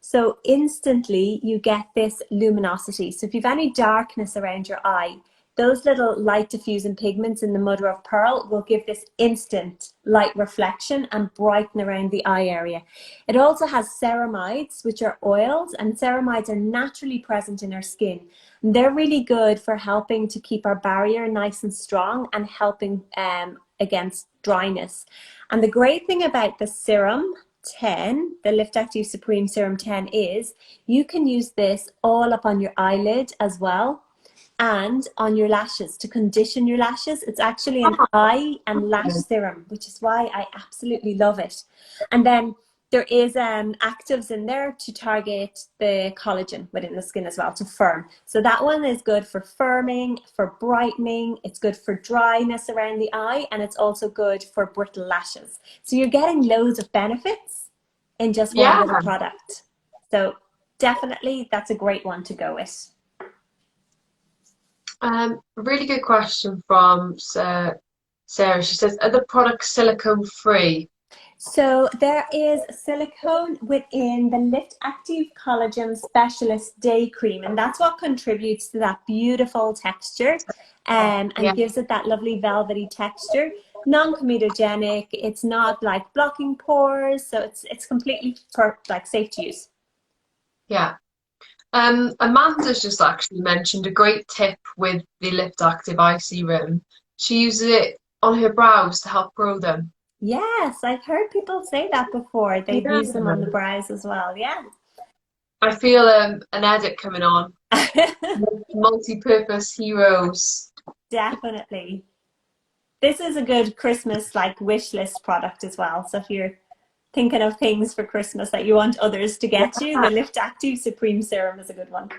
B: So instantly you get this luminosity. So if you've any darkness around your eye, those little light diffusing pigments in the mother of pearl will give this instant light reflection and brighten around the eye area. It also has ceramides, which are oils, and ceramides are naturally present in our skin. And they're really good for helping to keep our barrier nice and strong and helping against dryness. And the great thing about the Serum 10, the Lift Active Supreme Serum 10, is you can use this all up on your eyelid as well, and on your lashes to condition your lashes. It's actually an eye and lash serum, which is why I absolutely love it. And then there is actives in there to target the collagen within the skin as well, to firm. So that one is good for firming, for brightening. It's good for dryness around the eye, and it's also good for brittle lashes. So you're getting loads of benefits in just one little product. So definitely that's a great one to go with.
A: Really good question from Sarah. She says, are the products silicone free?
B: So there is silicone within the Lift Active Collagen Specialist Day Cream, and that's what contributes to that beautiful texture and gives it that lovely velvety texture. Non-comedogenic, it's not like blocking pores, so it's completely like safe to use.
A: Yeah. Amanda's just actually mentioned a great tip with the Lift Active Eye Serum. She uses it on her brows to help grow them.
B: Yes, I've heard people say that before. They've used them on the brows as well. Yeah.
A: I feel an edit coming on. Multi-purpose heroes.
B: Definitely. This is a good Christmas like wish list product as well. So if you're thinking of things for Christmas that you want others to get you, the Lift Active Supreme Serum is a good one.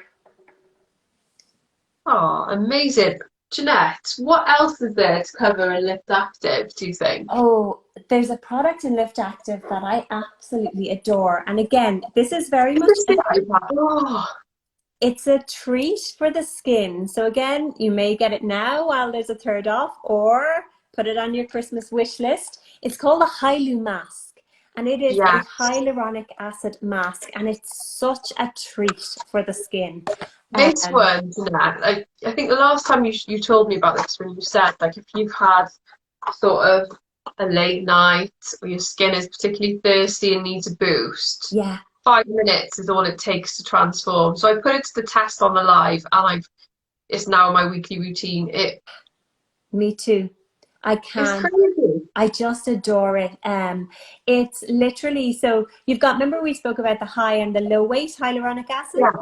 A: Oh, amazing. Jeanette, what else is there to cover in Lift Active, do you think?
B: Oh, there's a product in Lift Active that I absolutely adore. And again, this is very much... It's a treat for the skin. So again, you may get it now while there's a third off, or put it on your Christmas wish list. It's called a Hylu mask, and it is a hyaluronic acid mask, and it's such a treat for the skin.
A: This one, Jeanette, I think the last time you told me about this, when you said, like, if you've had sort of a late night or your skin is particularly thirsty and needs a boost, 5 minutes is all it takes to transform. So I put it to the test on the live, and it's now my weekly routine.
B: Me too. I can't. I just adore it. It's literally, so you've got, remember we spoke about the high and the low weight hyaluronic acid?
A: Yeah.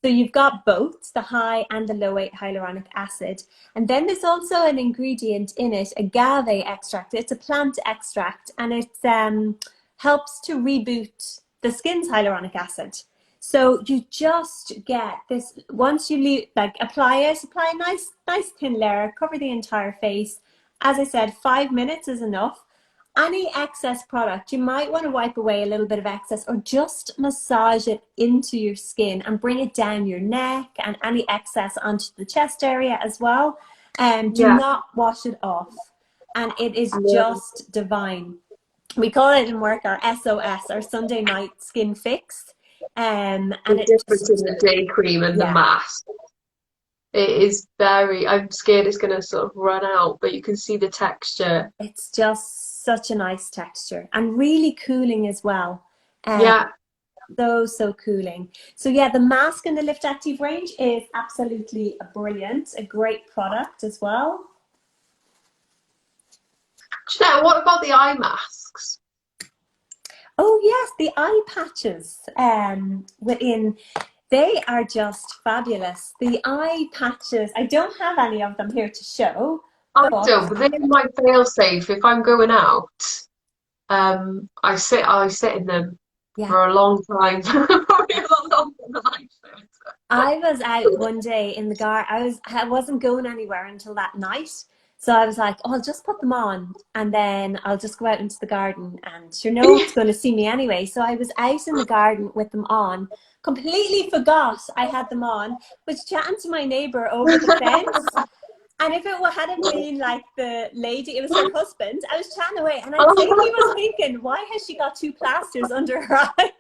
B: So you've got both the high and the low weight hyaluronic acid. And then there's also an ingredient in it, agave extract. It's a plant extract, and it helps to reboot the skin's hyaluronic acid. So you just get this, once you leave, like apply a nice thin layer, cover the entire face. As I said, 5 minutes is enough. Any excess product, you might want to wipe away a little bit of excess, or just massage it into your skin and bring it down your neck and any excess onto the chest area as well. Do not wash it off. And it is just divine. We call it in work our SOS, our Sunday night skin fix. And the
A: difference in the day cream and the mask. It is very, I'm scared it's going to sort of run out, but you can see the texture.
B: It's just such a nice texture and really cooling as well. So cooling. So yeah, the mask in the Lift Active range is absolutely brilliant. A great product as well.
A: Jeanette, what about the eye masks?
B: Oh yes, the eye patches they are just fabulous. The eye patches, I don't have any of them here to show.
A: I don't, but they're my fail-safe. If I'm going out, I sit in them for a long time. Probably a lot longer than I should.
B: I was out one day in the garden. I wasn't going anywhere until that night. So I was like, oh, I'll just put them on and then I'll just go out into the garden, and sure, no one's going to see me anyway. So I was out in the garden with them on, completely forgot I had them on, was chatting to my neighbour over the fence. And if it hadn't been like the lady, it was her husband, I was chatting away, and I'd say he was thinking, why has she got two plasters under her eyes?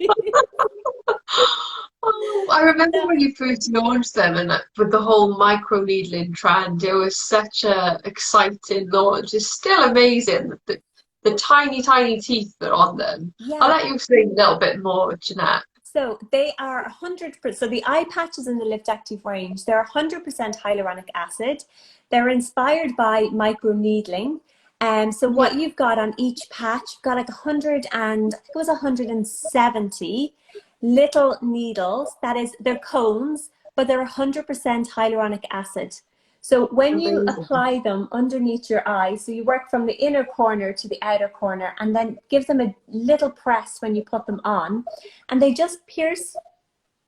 A: Oh, I remember
B: So,
A: when you first launched them and with the whole micro needling trend, it was such a exciting launch. It's still amazing the tiny, tiny teeth that are on them. I'll
B: yeah.
A: let you explain a little bit more, Jeanette.
B: So they are 100%. So the eye patches in the Lift Active range, they're 100% hyaluronic acid. They're inspired by microneedling. So
A: Yeah,
B: what you've got on each patch, you've got like 100 and I think it was 170 little needles. That is, they're cones, but they're 100% hyaluronic acid. So when you
A: amazing.
B: apply them underneath your eye, so you work from the inner corner to the outer corner and then give them a little press when you put them on, and they just pierce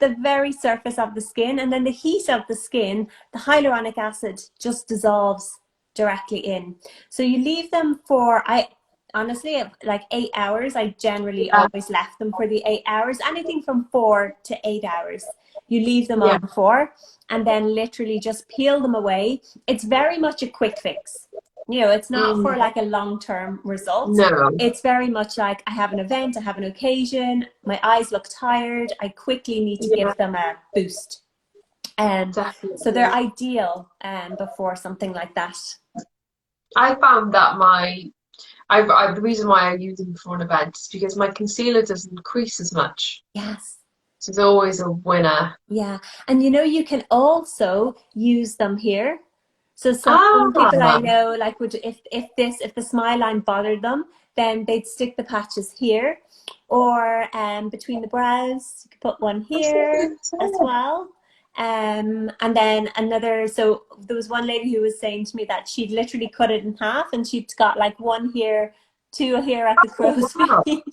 B: the very surface of the skin, and then the heat of the skin, the hyaluronic acid just dissolves directly in. So you leave them for, I honestly, like 8 hours. I generally
A: Yeah,
B: always left them for the 8 hours, anything from 4 to 8 hours. You leave them
A: yeah,
B: on for, and then literally just peel them away. It's very much a quick fix. You know, it's not for
A: mm,
B: like a long-term result.
A: no,
B: It's very much like I have an event, I have an occasion, my eyes look tired, I quickly need to
A: yeah,
B: give them a boost. So they're
A: definitely.
B: ideal before something like that.
A: I found that the reason why I use them for an event is because my concealer doesn't crease as much.
B: Yes.
A: So it's always a winner.
B: Yeah. And you know, you can also use them here. So some people I
A: Ah,
B: know, like, would if the smile line bothered them, then they'd stick the patches here, or between the brows. You could put one
A: that's a good
B: here as
A: tip.
B: well. And then another. So there was one lady who was saying to me that she'd literally cut it in half, and she'd got like one here, two here at the
A: Oh,
B: crow's
A: wow.
B: feet.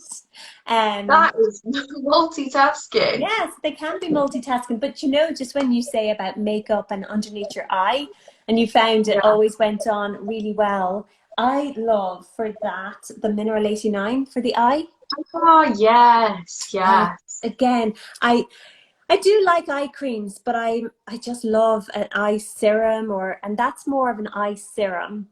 B: Um,
A: That is multitasking.
B: Yes, they can be multitasking, but you know, just when you say about makeup and underneath your eye, and you found it
A: Yeah.
B: always went on really well, I love for that the Mineral 89 for the eye.
A: Oh, yes,
B: Yeah,
A: yes.
B: again, I do like eye creams, but I just love an eye serum, or and that's more of an eye serum.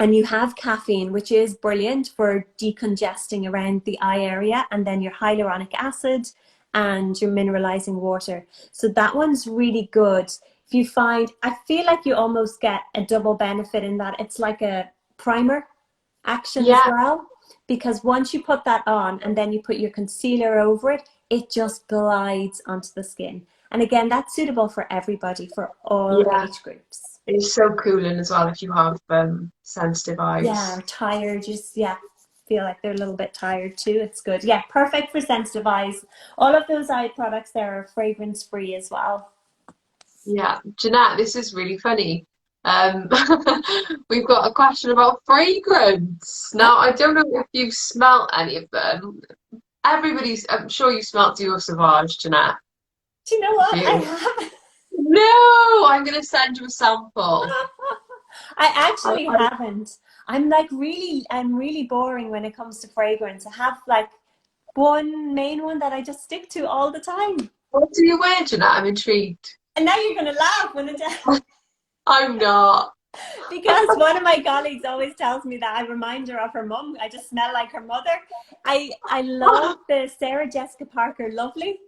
B: And you have caffeine, which is brilliant for decongesting around the eye area, and then your hyaluronic acid and your mineralizing water. So that one's really good. If you find, I feel like you almost get a double benefit in that it's like a primer action as
A: Yeah,
B: well, because once you put that on and then you put your concealer over it, it just glides onto the skin. And again, that's suitable for everybody, for all
A: yeah.
B: age groups.
A: It's so cooling as well if you have sensitive
B: Yeah,
A: eyes.
B: or tired, just yeah, feel like they're a little bit tired too. It's good. Yeah, perfect for sensitive eyes. All of those eye products there are fragrance free as well.
A: Yeah. Jeanette, this is really funny. Um, we've got a question about fragrance.
B: Oh,
A: Now, I don't know if you've smelt any of them. I'm sure you smelt Dior Sauvage, Jeanette.
B: do you know
A: Have
B: what? I
A: you?
B: haven't.
A: No, I'm gonna send you a sample.
B: I
A: I,
B: actually
A: I,
B: haven't. I'm really boring when it comes to fragrance. I have like one main one that I just stick to all the time.
A: what do you wear, Jeanette? I'm intrigued.
B: And now you're gonna laugh when it
A: I'm not.
B: because one of my colleagues always tells me that I remind her of her mum. I just smell like her mother. I love the Sarah Jessica Parker Lovely.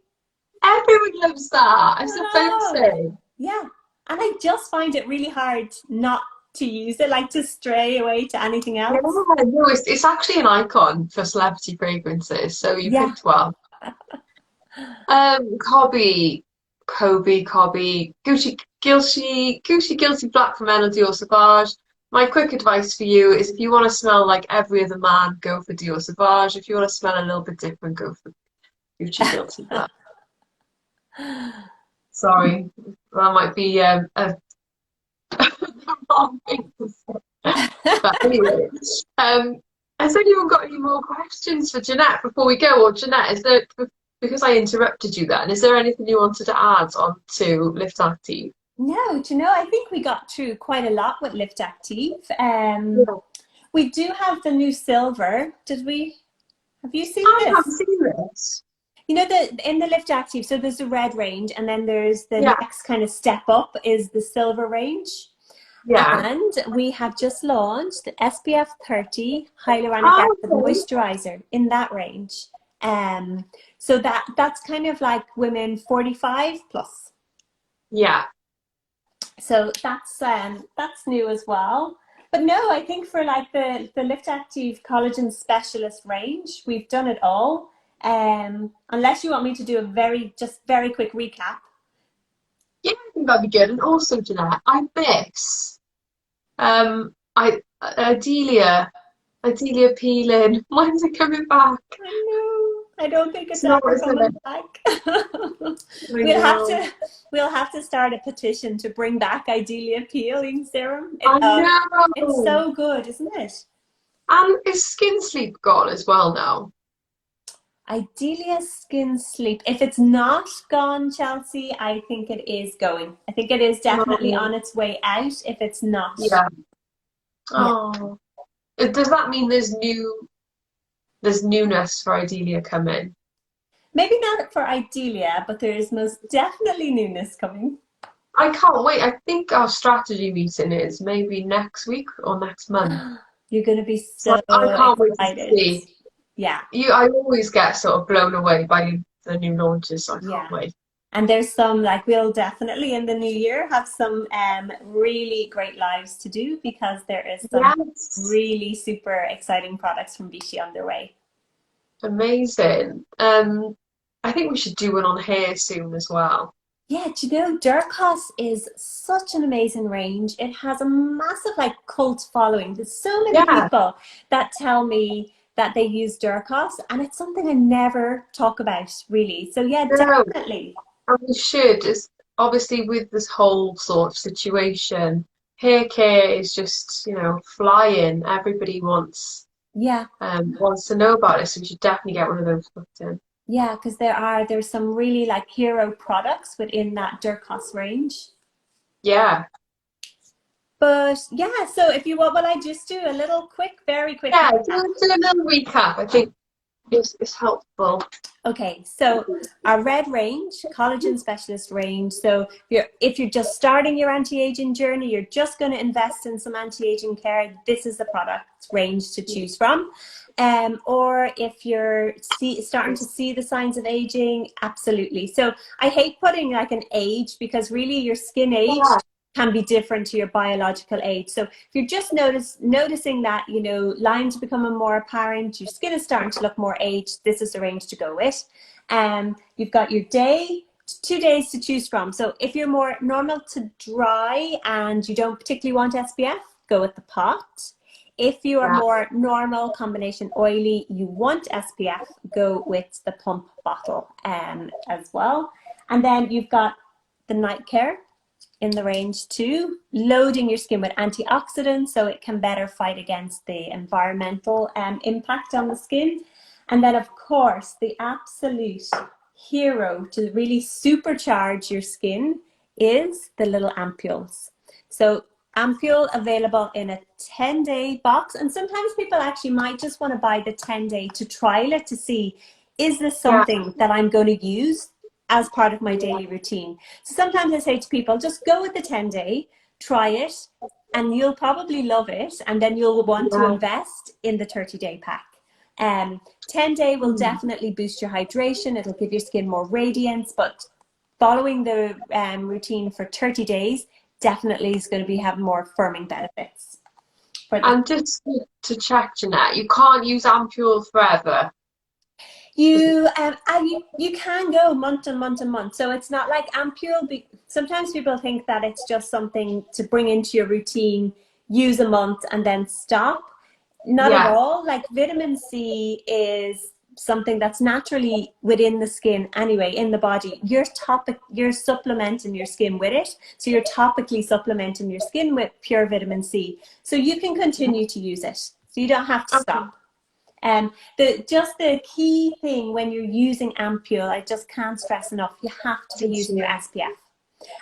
A: Everyone loves that. I'm supposed
B: Oh,
A: to.
B: yeah. And I just find it really hard not to use it, like to stray away to anything
A: Yeah,
B: else.
A: no, it's actually an icon for celebrity fragrances, so you
B: Yeah.
A: picked well. Cobby, Gucci Guilty Black from Dior Sauvage. My quick advice for you is if you want to smell like every other man, go for Dior Sauvage. If you want to smell a little bit different, go for Gucci Guilty Black. Sorry, that might be the wrong thing to say. But anyway, has anyone got any more questions for Jeanette before we go? Or Jeanette, because I interrupted you then, is there anything you wanted to add on to Lift Active?
B: No, do you know, I think we got through quite a lot with Lift Active.
A: Yeah.
B: We do have the new silver. Did we? Have you seen
A: I haven't
B: this?
A: seen this.
B: You know, in the Lift Active, so there's the red range, and then there's the
A: Yeah,
B: next kind of step up is the silver range.
A: yeah.
B: And we have just launched the SPF 30 Hyaluronic
A: Oh,
B: Acid
A: okay.
B: Moisturizer in that range. So that's kind of like women 45 plus.
A: Yeah.
B: So that's new as well. But no, I think for like the Lift Active Collagen Specialist range, we've done it all. Unless you want me to do a very quick recap.
A: Yeah, I think that'd be good. And also, Jeanette, I miss I Idelia peeling. When's it coming back?
B: I know. I don't think it's
A: It's not,
B: ever
A: isn't it?
B: coming back.
A: I
B: We'll have
A: know.
B: to we'll have to start a petition to bring back Idelia peeling serum.
A: I
B: It's
A: know.
B: so good, isn't it?
A: And is Skin Sleep gone as well now?
B: Idelia Skin Sleep. If it's not gone, Chelsea, I think it is going. I think it is definitely
A: Oh,
B: on its way out if it's not.
A: yeah.
B: Yeah.
A: Oh. Does that mean there's newness for Idelia coming?
B: Maybe not for Idelia, but there is most definitely newness coming.
A: I can't wait. I think our strategy meeting is maybe next week or next month.
B: You're going to be
A: So
B: so
A: I can't wait to
B: excited.
A: see.
B: Yeah,
A: I always get sort of blown away by the new launches, so I
B: yeah.
A: can't wait.
B: And there's some, like, we'll definitely in the new year have some really great lives to do because there is some
A: Yes,
B: really super exciting products from Vichy on their way.
A: amazing. I think we should do one on hair soon as well.
B: Yeah, do you know, Durkos is such an amazing range. It has a massive like cult following. There's so many
A: Yeah,
B: people that tell me that they use Durkos, and it's something I never talk about really. So yeah,
A: no,
B: definitely.
A: and we should. It's obviously with this whole sort of situation, hair care is just, flying. Everybody
B: Yeah,
A: wants to know about it, so we should definitely get one of those booked in.
B: yeah, because there's some really like hero products within that Durkos range.
A: Yeah.
B: But yeah, so if you want, will I just do a little very quick
A: Yeah,
B: recap?
A: do a little recap. I think it's helpful.
B: Okay, so our red range, collagen specialist range. So if you're just starting your anti-aging journey, you're just going to invest in some anti-aging care, this is the product range to choose from. Or if you're starting to see the signs of aging, absolutely. So I hate putting like an age because really your skin age
A: Yeah,
B: can be different to your biological age. So if you're just noticing that, lines are becoming more apparent, your skin is starting to look more aged, this is the range to go with. You've got your 2 days to choose from. So if you're more normal to dry and you don't particularly want SPF, go with the pot. If you are
A: yeah,
B: more normal, combination oily, you want SPF, go with the pump bottle as well. And then you've got the night care in the range too, loading your skin with antioxidants so it can better fight against the environmental impact on the skin. And then of course, the absolute hero to really supercharge your skin is the little ampules. So ampule available in a 10-day box, and sometimes people actually might just want to buy the 10-day to trial it to see, is this
A: yeah,
B: something that I'm going to use as part of my daily routine? So sometimes I say to people, just go with the 10-day, try it, and you'll probably love it, and then you'll want to
A: yeah.
B: invest in the 30-day pack. 10-day will definitely boost your hydration, it'll give your skin more radiance, but following the routine for 30 days definitely is going to be having more firming benefits.
A: And just to check, Jeanette, you can't use ampule forever.
B: You can go month and month and month. So it's not like ampule. Sometimes people think that it's just something to bring into your routine, use a month and then stop. Not at
A: Yeah,
B: all. Like vitamin C is something that's naturally within the skin anyway, in the body. You're supplementing your skin with it. So you're topically supplementing your skin with pure vitamin C. So you can continue to use it. So you don't have to
A: okay.
B: stop. The key thing when you're using ampule, I just can't stress enough, you have to be using your
A: Tissue.
B: SPF.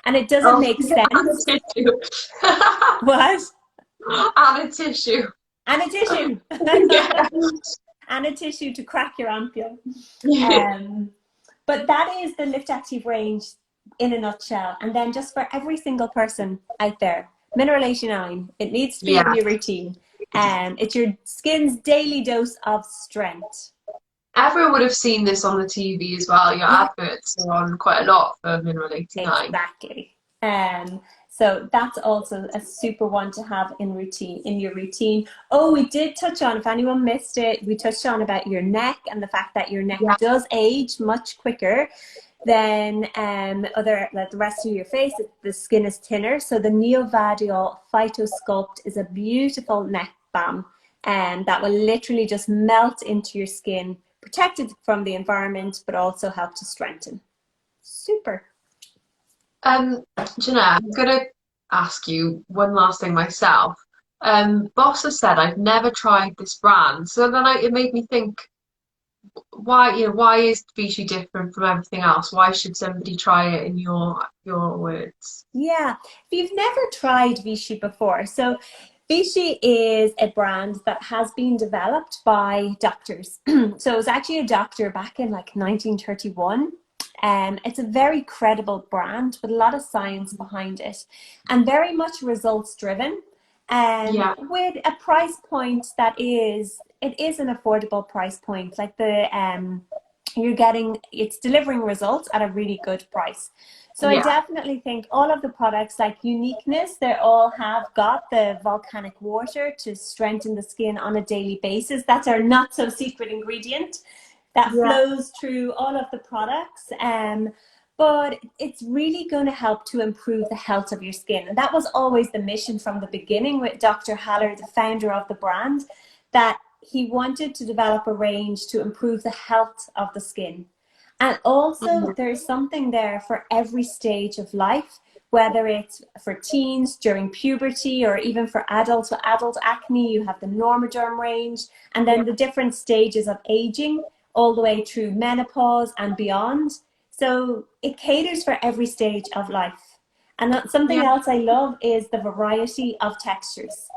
B: And it doesn't
A: Oh,
B: make
A: and a
B: sense.
A: tissue.
B: What?
A: And a tissue.
B: And a tissue.
A: Yeah.
B: And a tissue to crack your ampule.
A: Yeah.
B: But that is the Lift Active range in a nutshell. And then just for every single person out there, Mineralation 9, it needs to be in
A: Yeah.
B: your routine. It's your skin's daily dose of strength.
A: Everyone would have seen this on the TV as well. Your
B: Yeah,
A: adverts are on quite a lot for Mineral 89.
B: exactly. So that's also a super one to have in your routine. Oh, we did touch on, if anyone missed it, we touched on about your neck and the fact that your neck
A: Yeah,
B: does age much quicker than like the rest of your face. The skin is thinner. So the Neovagiol Phytosculpt is a beautiful neck balm that will literally just melt into your skin, protect it from the environment, but also help to strengthen. Super.
A: Jeanette, I'm gonna ask you one last thing myself. Boss has said I've never tried this brand, so then it made me think, why is Vichy different from everything else? Why should somebody try it in your words?
B: Yeah, if you've never tried Vichy before, so Vichy is a brand that has been developed by doctors. So it was actually a doctor back in like 1931. It's a very credible brand with a lot of science behind it and very much results driven.
A: Yeah,
B: With a price point it is an affordable price point. Like it's delivering results at a really good price. So I
A: yeah,
B: definitely think all of the products like uniqueness, they all have got the volcanic water to strengthen the skin on a daily basis. That's our not so secret ingredient that
A: yeah,
B: flows through all of the products. But it's really going to help to improve the health of your skin. And that was always the mission from the beginning with Dr. Haller, the founder of the brand, that he wanted to develop a range to improve the health of the skin. And also,
A: mhm,
B: there's something there for every stage of life, whether it's for teens during puberty or even for adults with adult acne. You have the Normaderm range, and
A: yeah,
B: then the different stages of aging, all the way through menopause and beyond. So it caters for every stage of life. And something
A: yeah,
B: else I love is the variety of textures.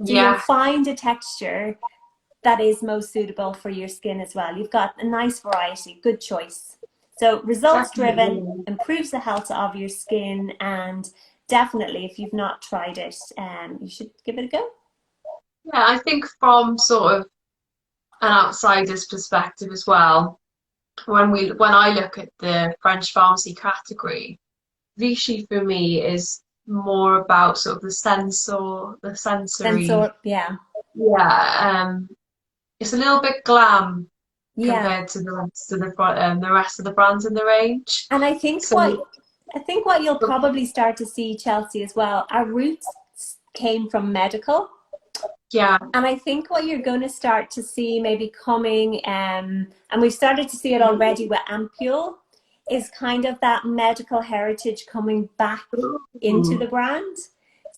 B: So you'll
A: yeah.
B: find a texture that is most suitable for your skin as well. You've got a nice variety, good choice. So results driven,
A: Definitely.
B: improves the health of your skin, and definitely if you've not tried it, you should give it a go.
A: Yeah, I think from sort of an outsider's perspective as well, when I look at the French pharmacy category, Vichy for me is more about sort of the sensory.
B: Sensor, yeah,
A: Yeah, it's a little bit glam
B: yeah.
A: compared to the rest of the brands in the range.
B: And
A: So
B: I think what you'll probably start to see, Chelsea, as well, our roots came from medical.
A: yeah,
B: And I think what you're going to start to see maybe coming, and we've started to see it already with Ampule, is kind of that medical heritage coming back into
A: ooh,
B: the brand.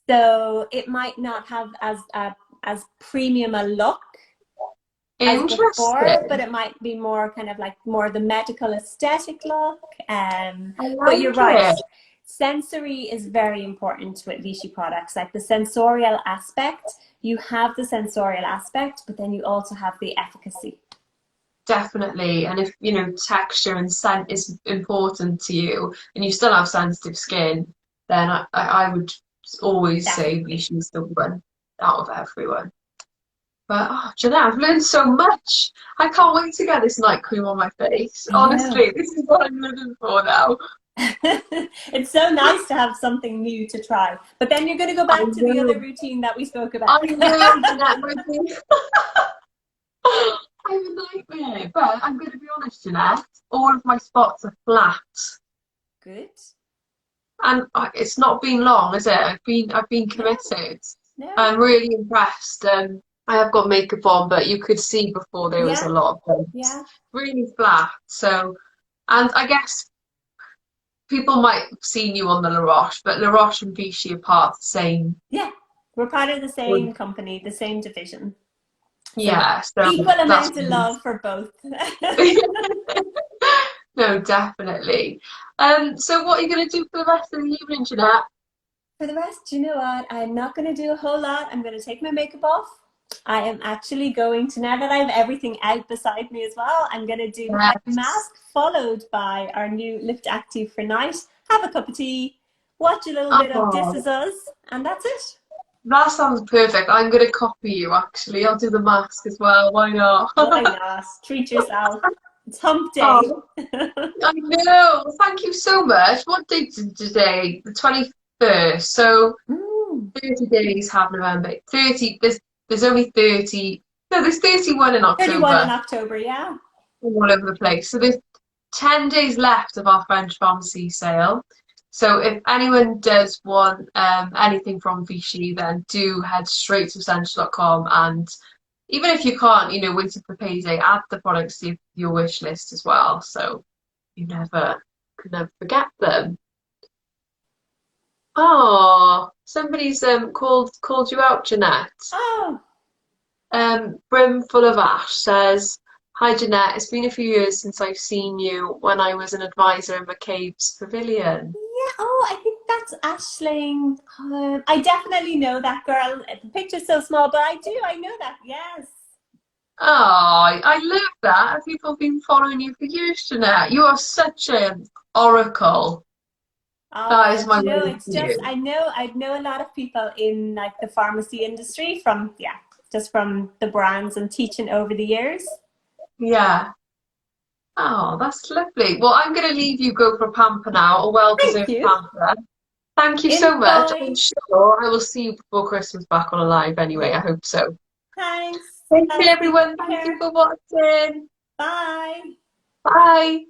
B: So it might not have as premium a look as before, but
A: interesting.
B: it might be more kind of like more the medical aesthetic look.
A: I
B: But you're
A: like
B: right.
A: it.
B: Sensory is very important with Vichy products, like the sensorial aspect. You have the sensorial aspect, but then you also have the efficacy.
A: Definitely. And if, texture and scent is important to you and you still have sensitive skin, then I would always say
B: Definitely.
A: Vichy's the one out of everyone. But oh, Jeanette, I've learned so much. I can't wait to get this night cream on my face.
B: I know.
A: Honestly, this is what I'm living for now.
B: It's so nice to have something new to try. But then you're going to go
A: I
B: back to the other
A: know,
B: routine that we spoke about.
A: I know, Jeanette, my thing. I'm a nightmare. But I'm going to be honest, Jeanette, all of my spots are flat.
B: Good.
A: And it's not been long, is it? I've been
B: No,
A: committed.
B: no.
A: I'm really impressed. I have got makeup on, but you could see before there was a
B: Yeah,
A: lot of bumps.
B: yeah,
A: Really flat. So, and I guess people might have seen you on the La Roche, but La Roche and Vichy are part of the same
B: yeah. We're part of the
A: group.
B: same company, the same division. So
A: Yeah, so
B: equal
A: that's
B: amount of love for both.
A: no, definitely. So what are you going to do for the rest of the evening, Jeanette?
B: For the rest, do you know what? I'm not going to do a whole lot. I'm going to take my makeup off. I am actually going to, now that I have everything out beside me as well, I'm going to do my
A: Yes.
B: mask followed by our new Lyft Active for night. Have a cup of tea, watch a little bit of This
A: Oh,
B: Is Us, and that's it.
A: That sounds perfect. I'm going to copy you, actually. I'll do the mask as well. Why not?
B: Why not? Treat yourself. It's hump day.
A: Oh, I know. Thank you so much. What date is today? The 21st. So
B: Mm,
A: 30 days have November. 30, there's only 30. No, there's 31 in
B: 31 in
A: October.
B: October, yeah.
A: All over the place. So there's 10 days left of our French pharmacy sale. So if anyone does want anything from Vichy, then do head straight to Escentual.com. And even if you can't, waiting for payday, add the products to your wish list as well. So you could never forget them. Oh, somebody's called you out, Jeanette.
B: Oh,
A: Brimful of Ash says, "Hi Jeanette, it's been a few years since I've seen you when I was an advisor in McCabe's Pavilion."
B: yeah. Oh, I think that's Aisling. I definitely know that girl. The picture's so small, but I know that, yes.
A: Oh, I love that. People have been following you for years, Jeanette. You are such an oracle. That
B: Oh,
A: is my word
B: it's
A: for
B: just
A: you.
B: I know a lot of people in like the pharmacy industry from just from the brands and teaching over the years.
A: Yeah. Oh, that's lovely. Well, I'm going to leave you go for a pamper now, a
B: Thank
A: well-deserved
B: you.
A: pamper. Thank you so much. I'm
B: Enjoy.
A: sure I will see you before Christmas back on a live anyway. I
B: Yeah.
A: hope so.
B: Thanks.
A: Thank you,
B: Chelsea,
A: everyone.
B: take
A: Thank you
B: care.
A: for watching.
B: Bye.
A: Bye.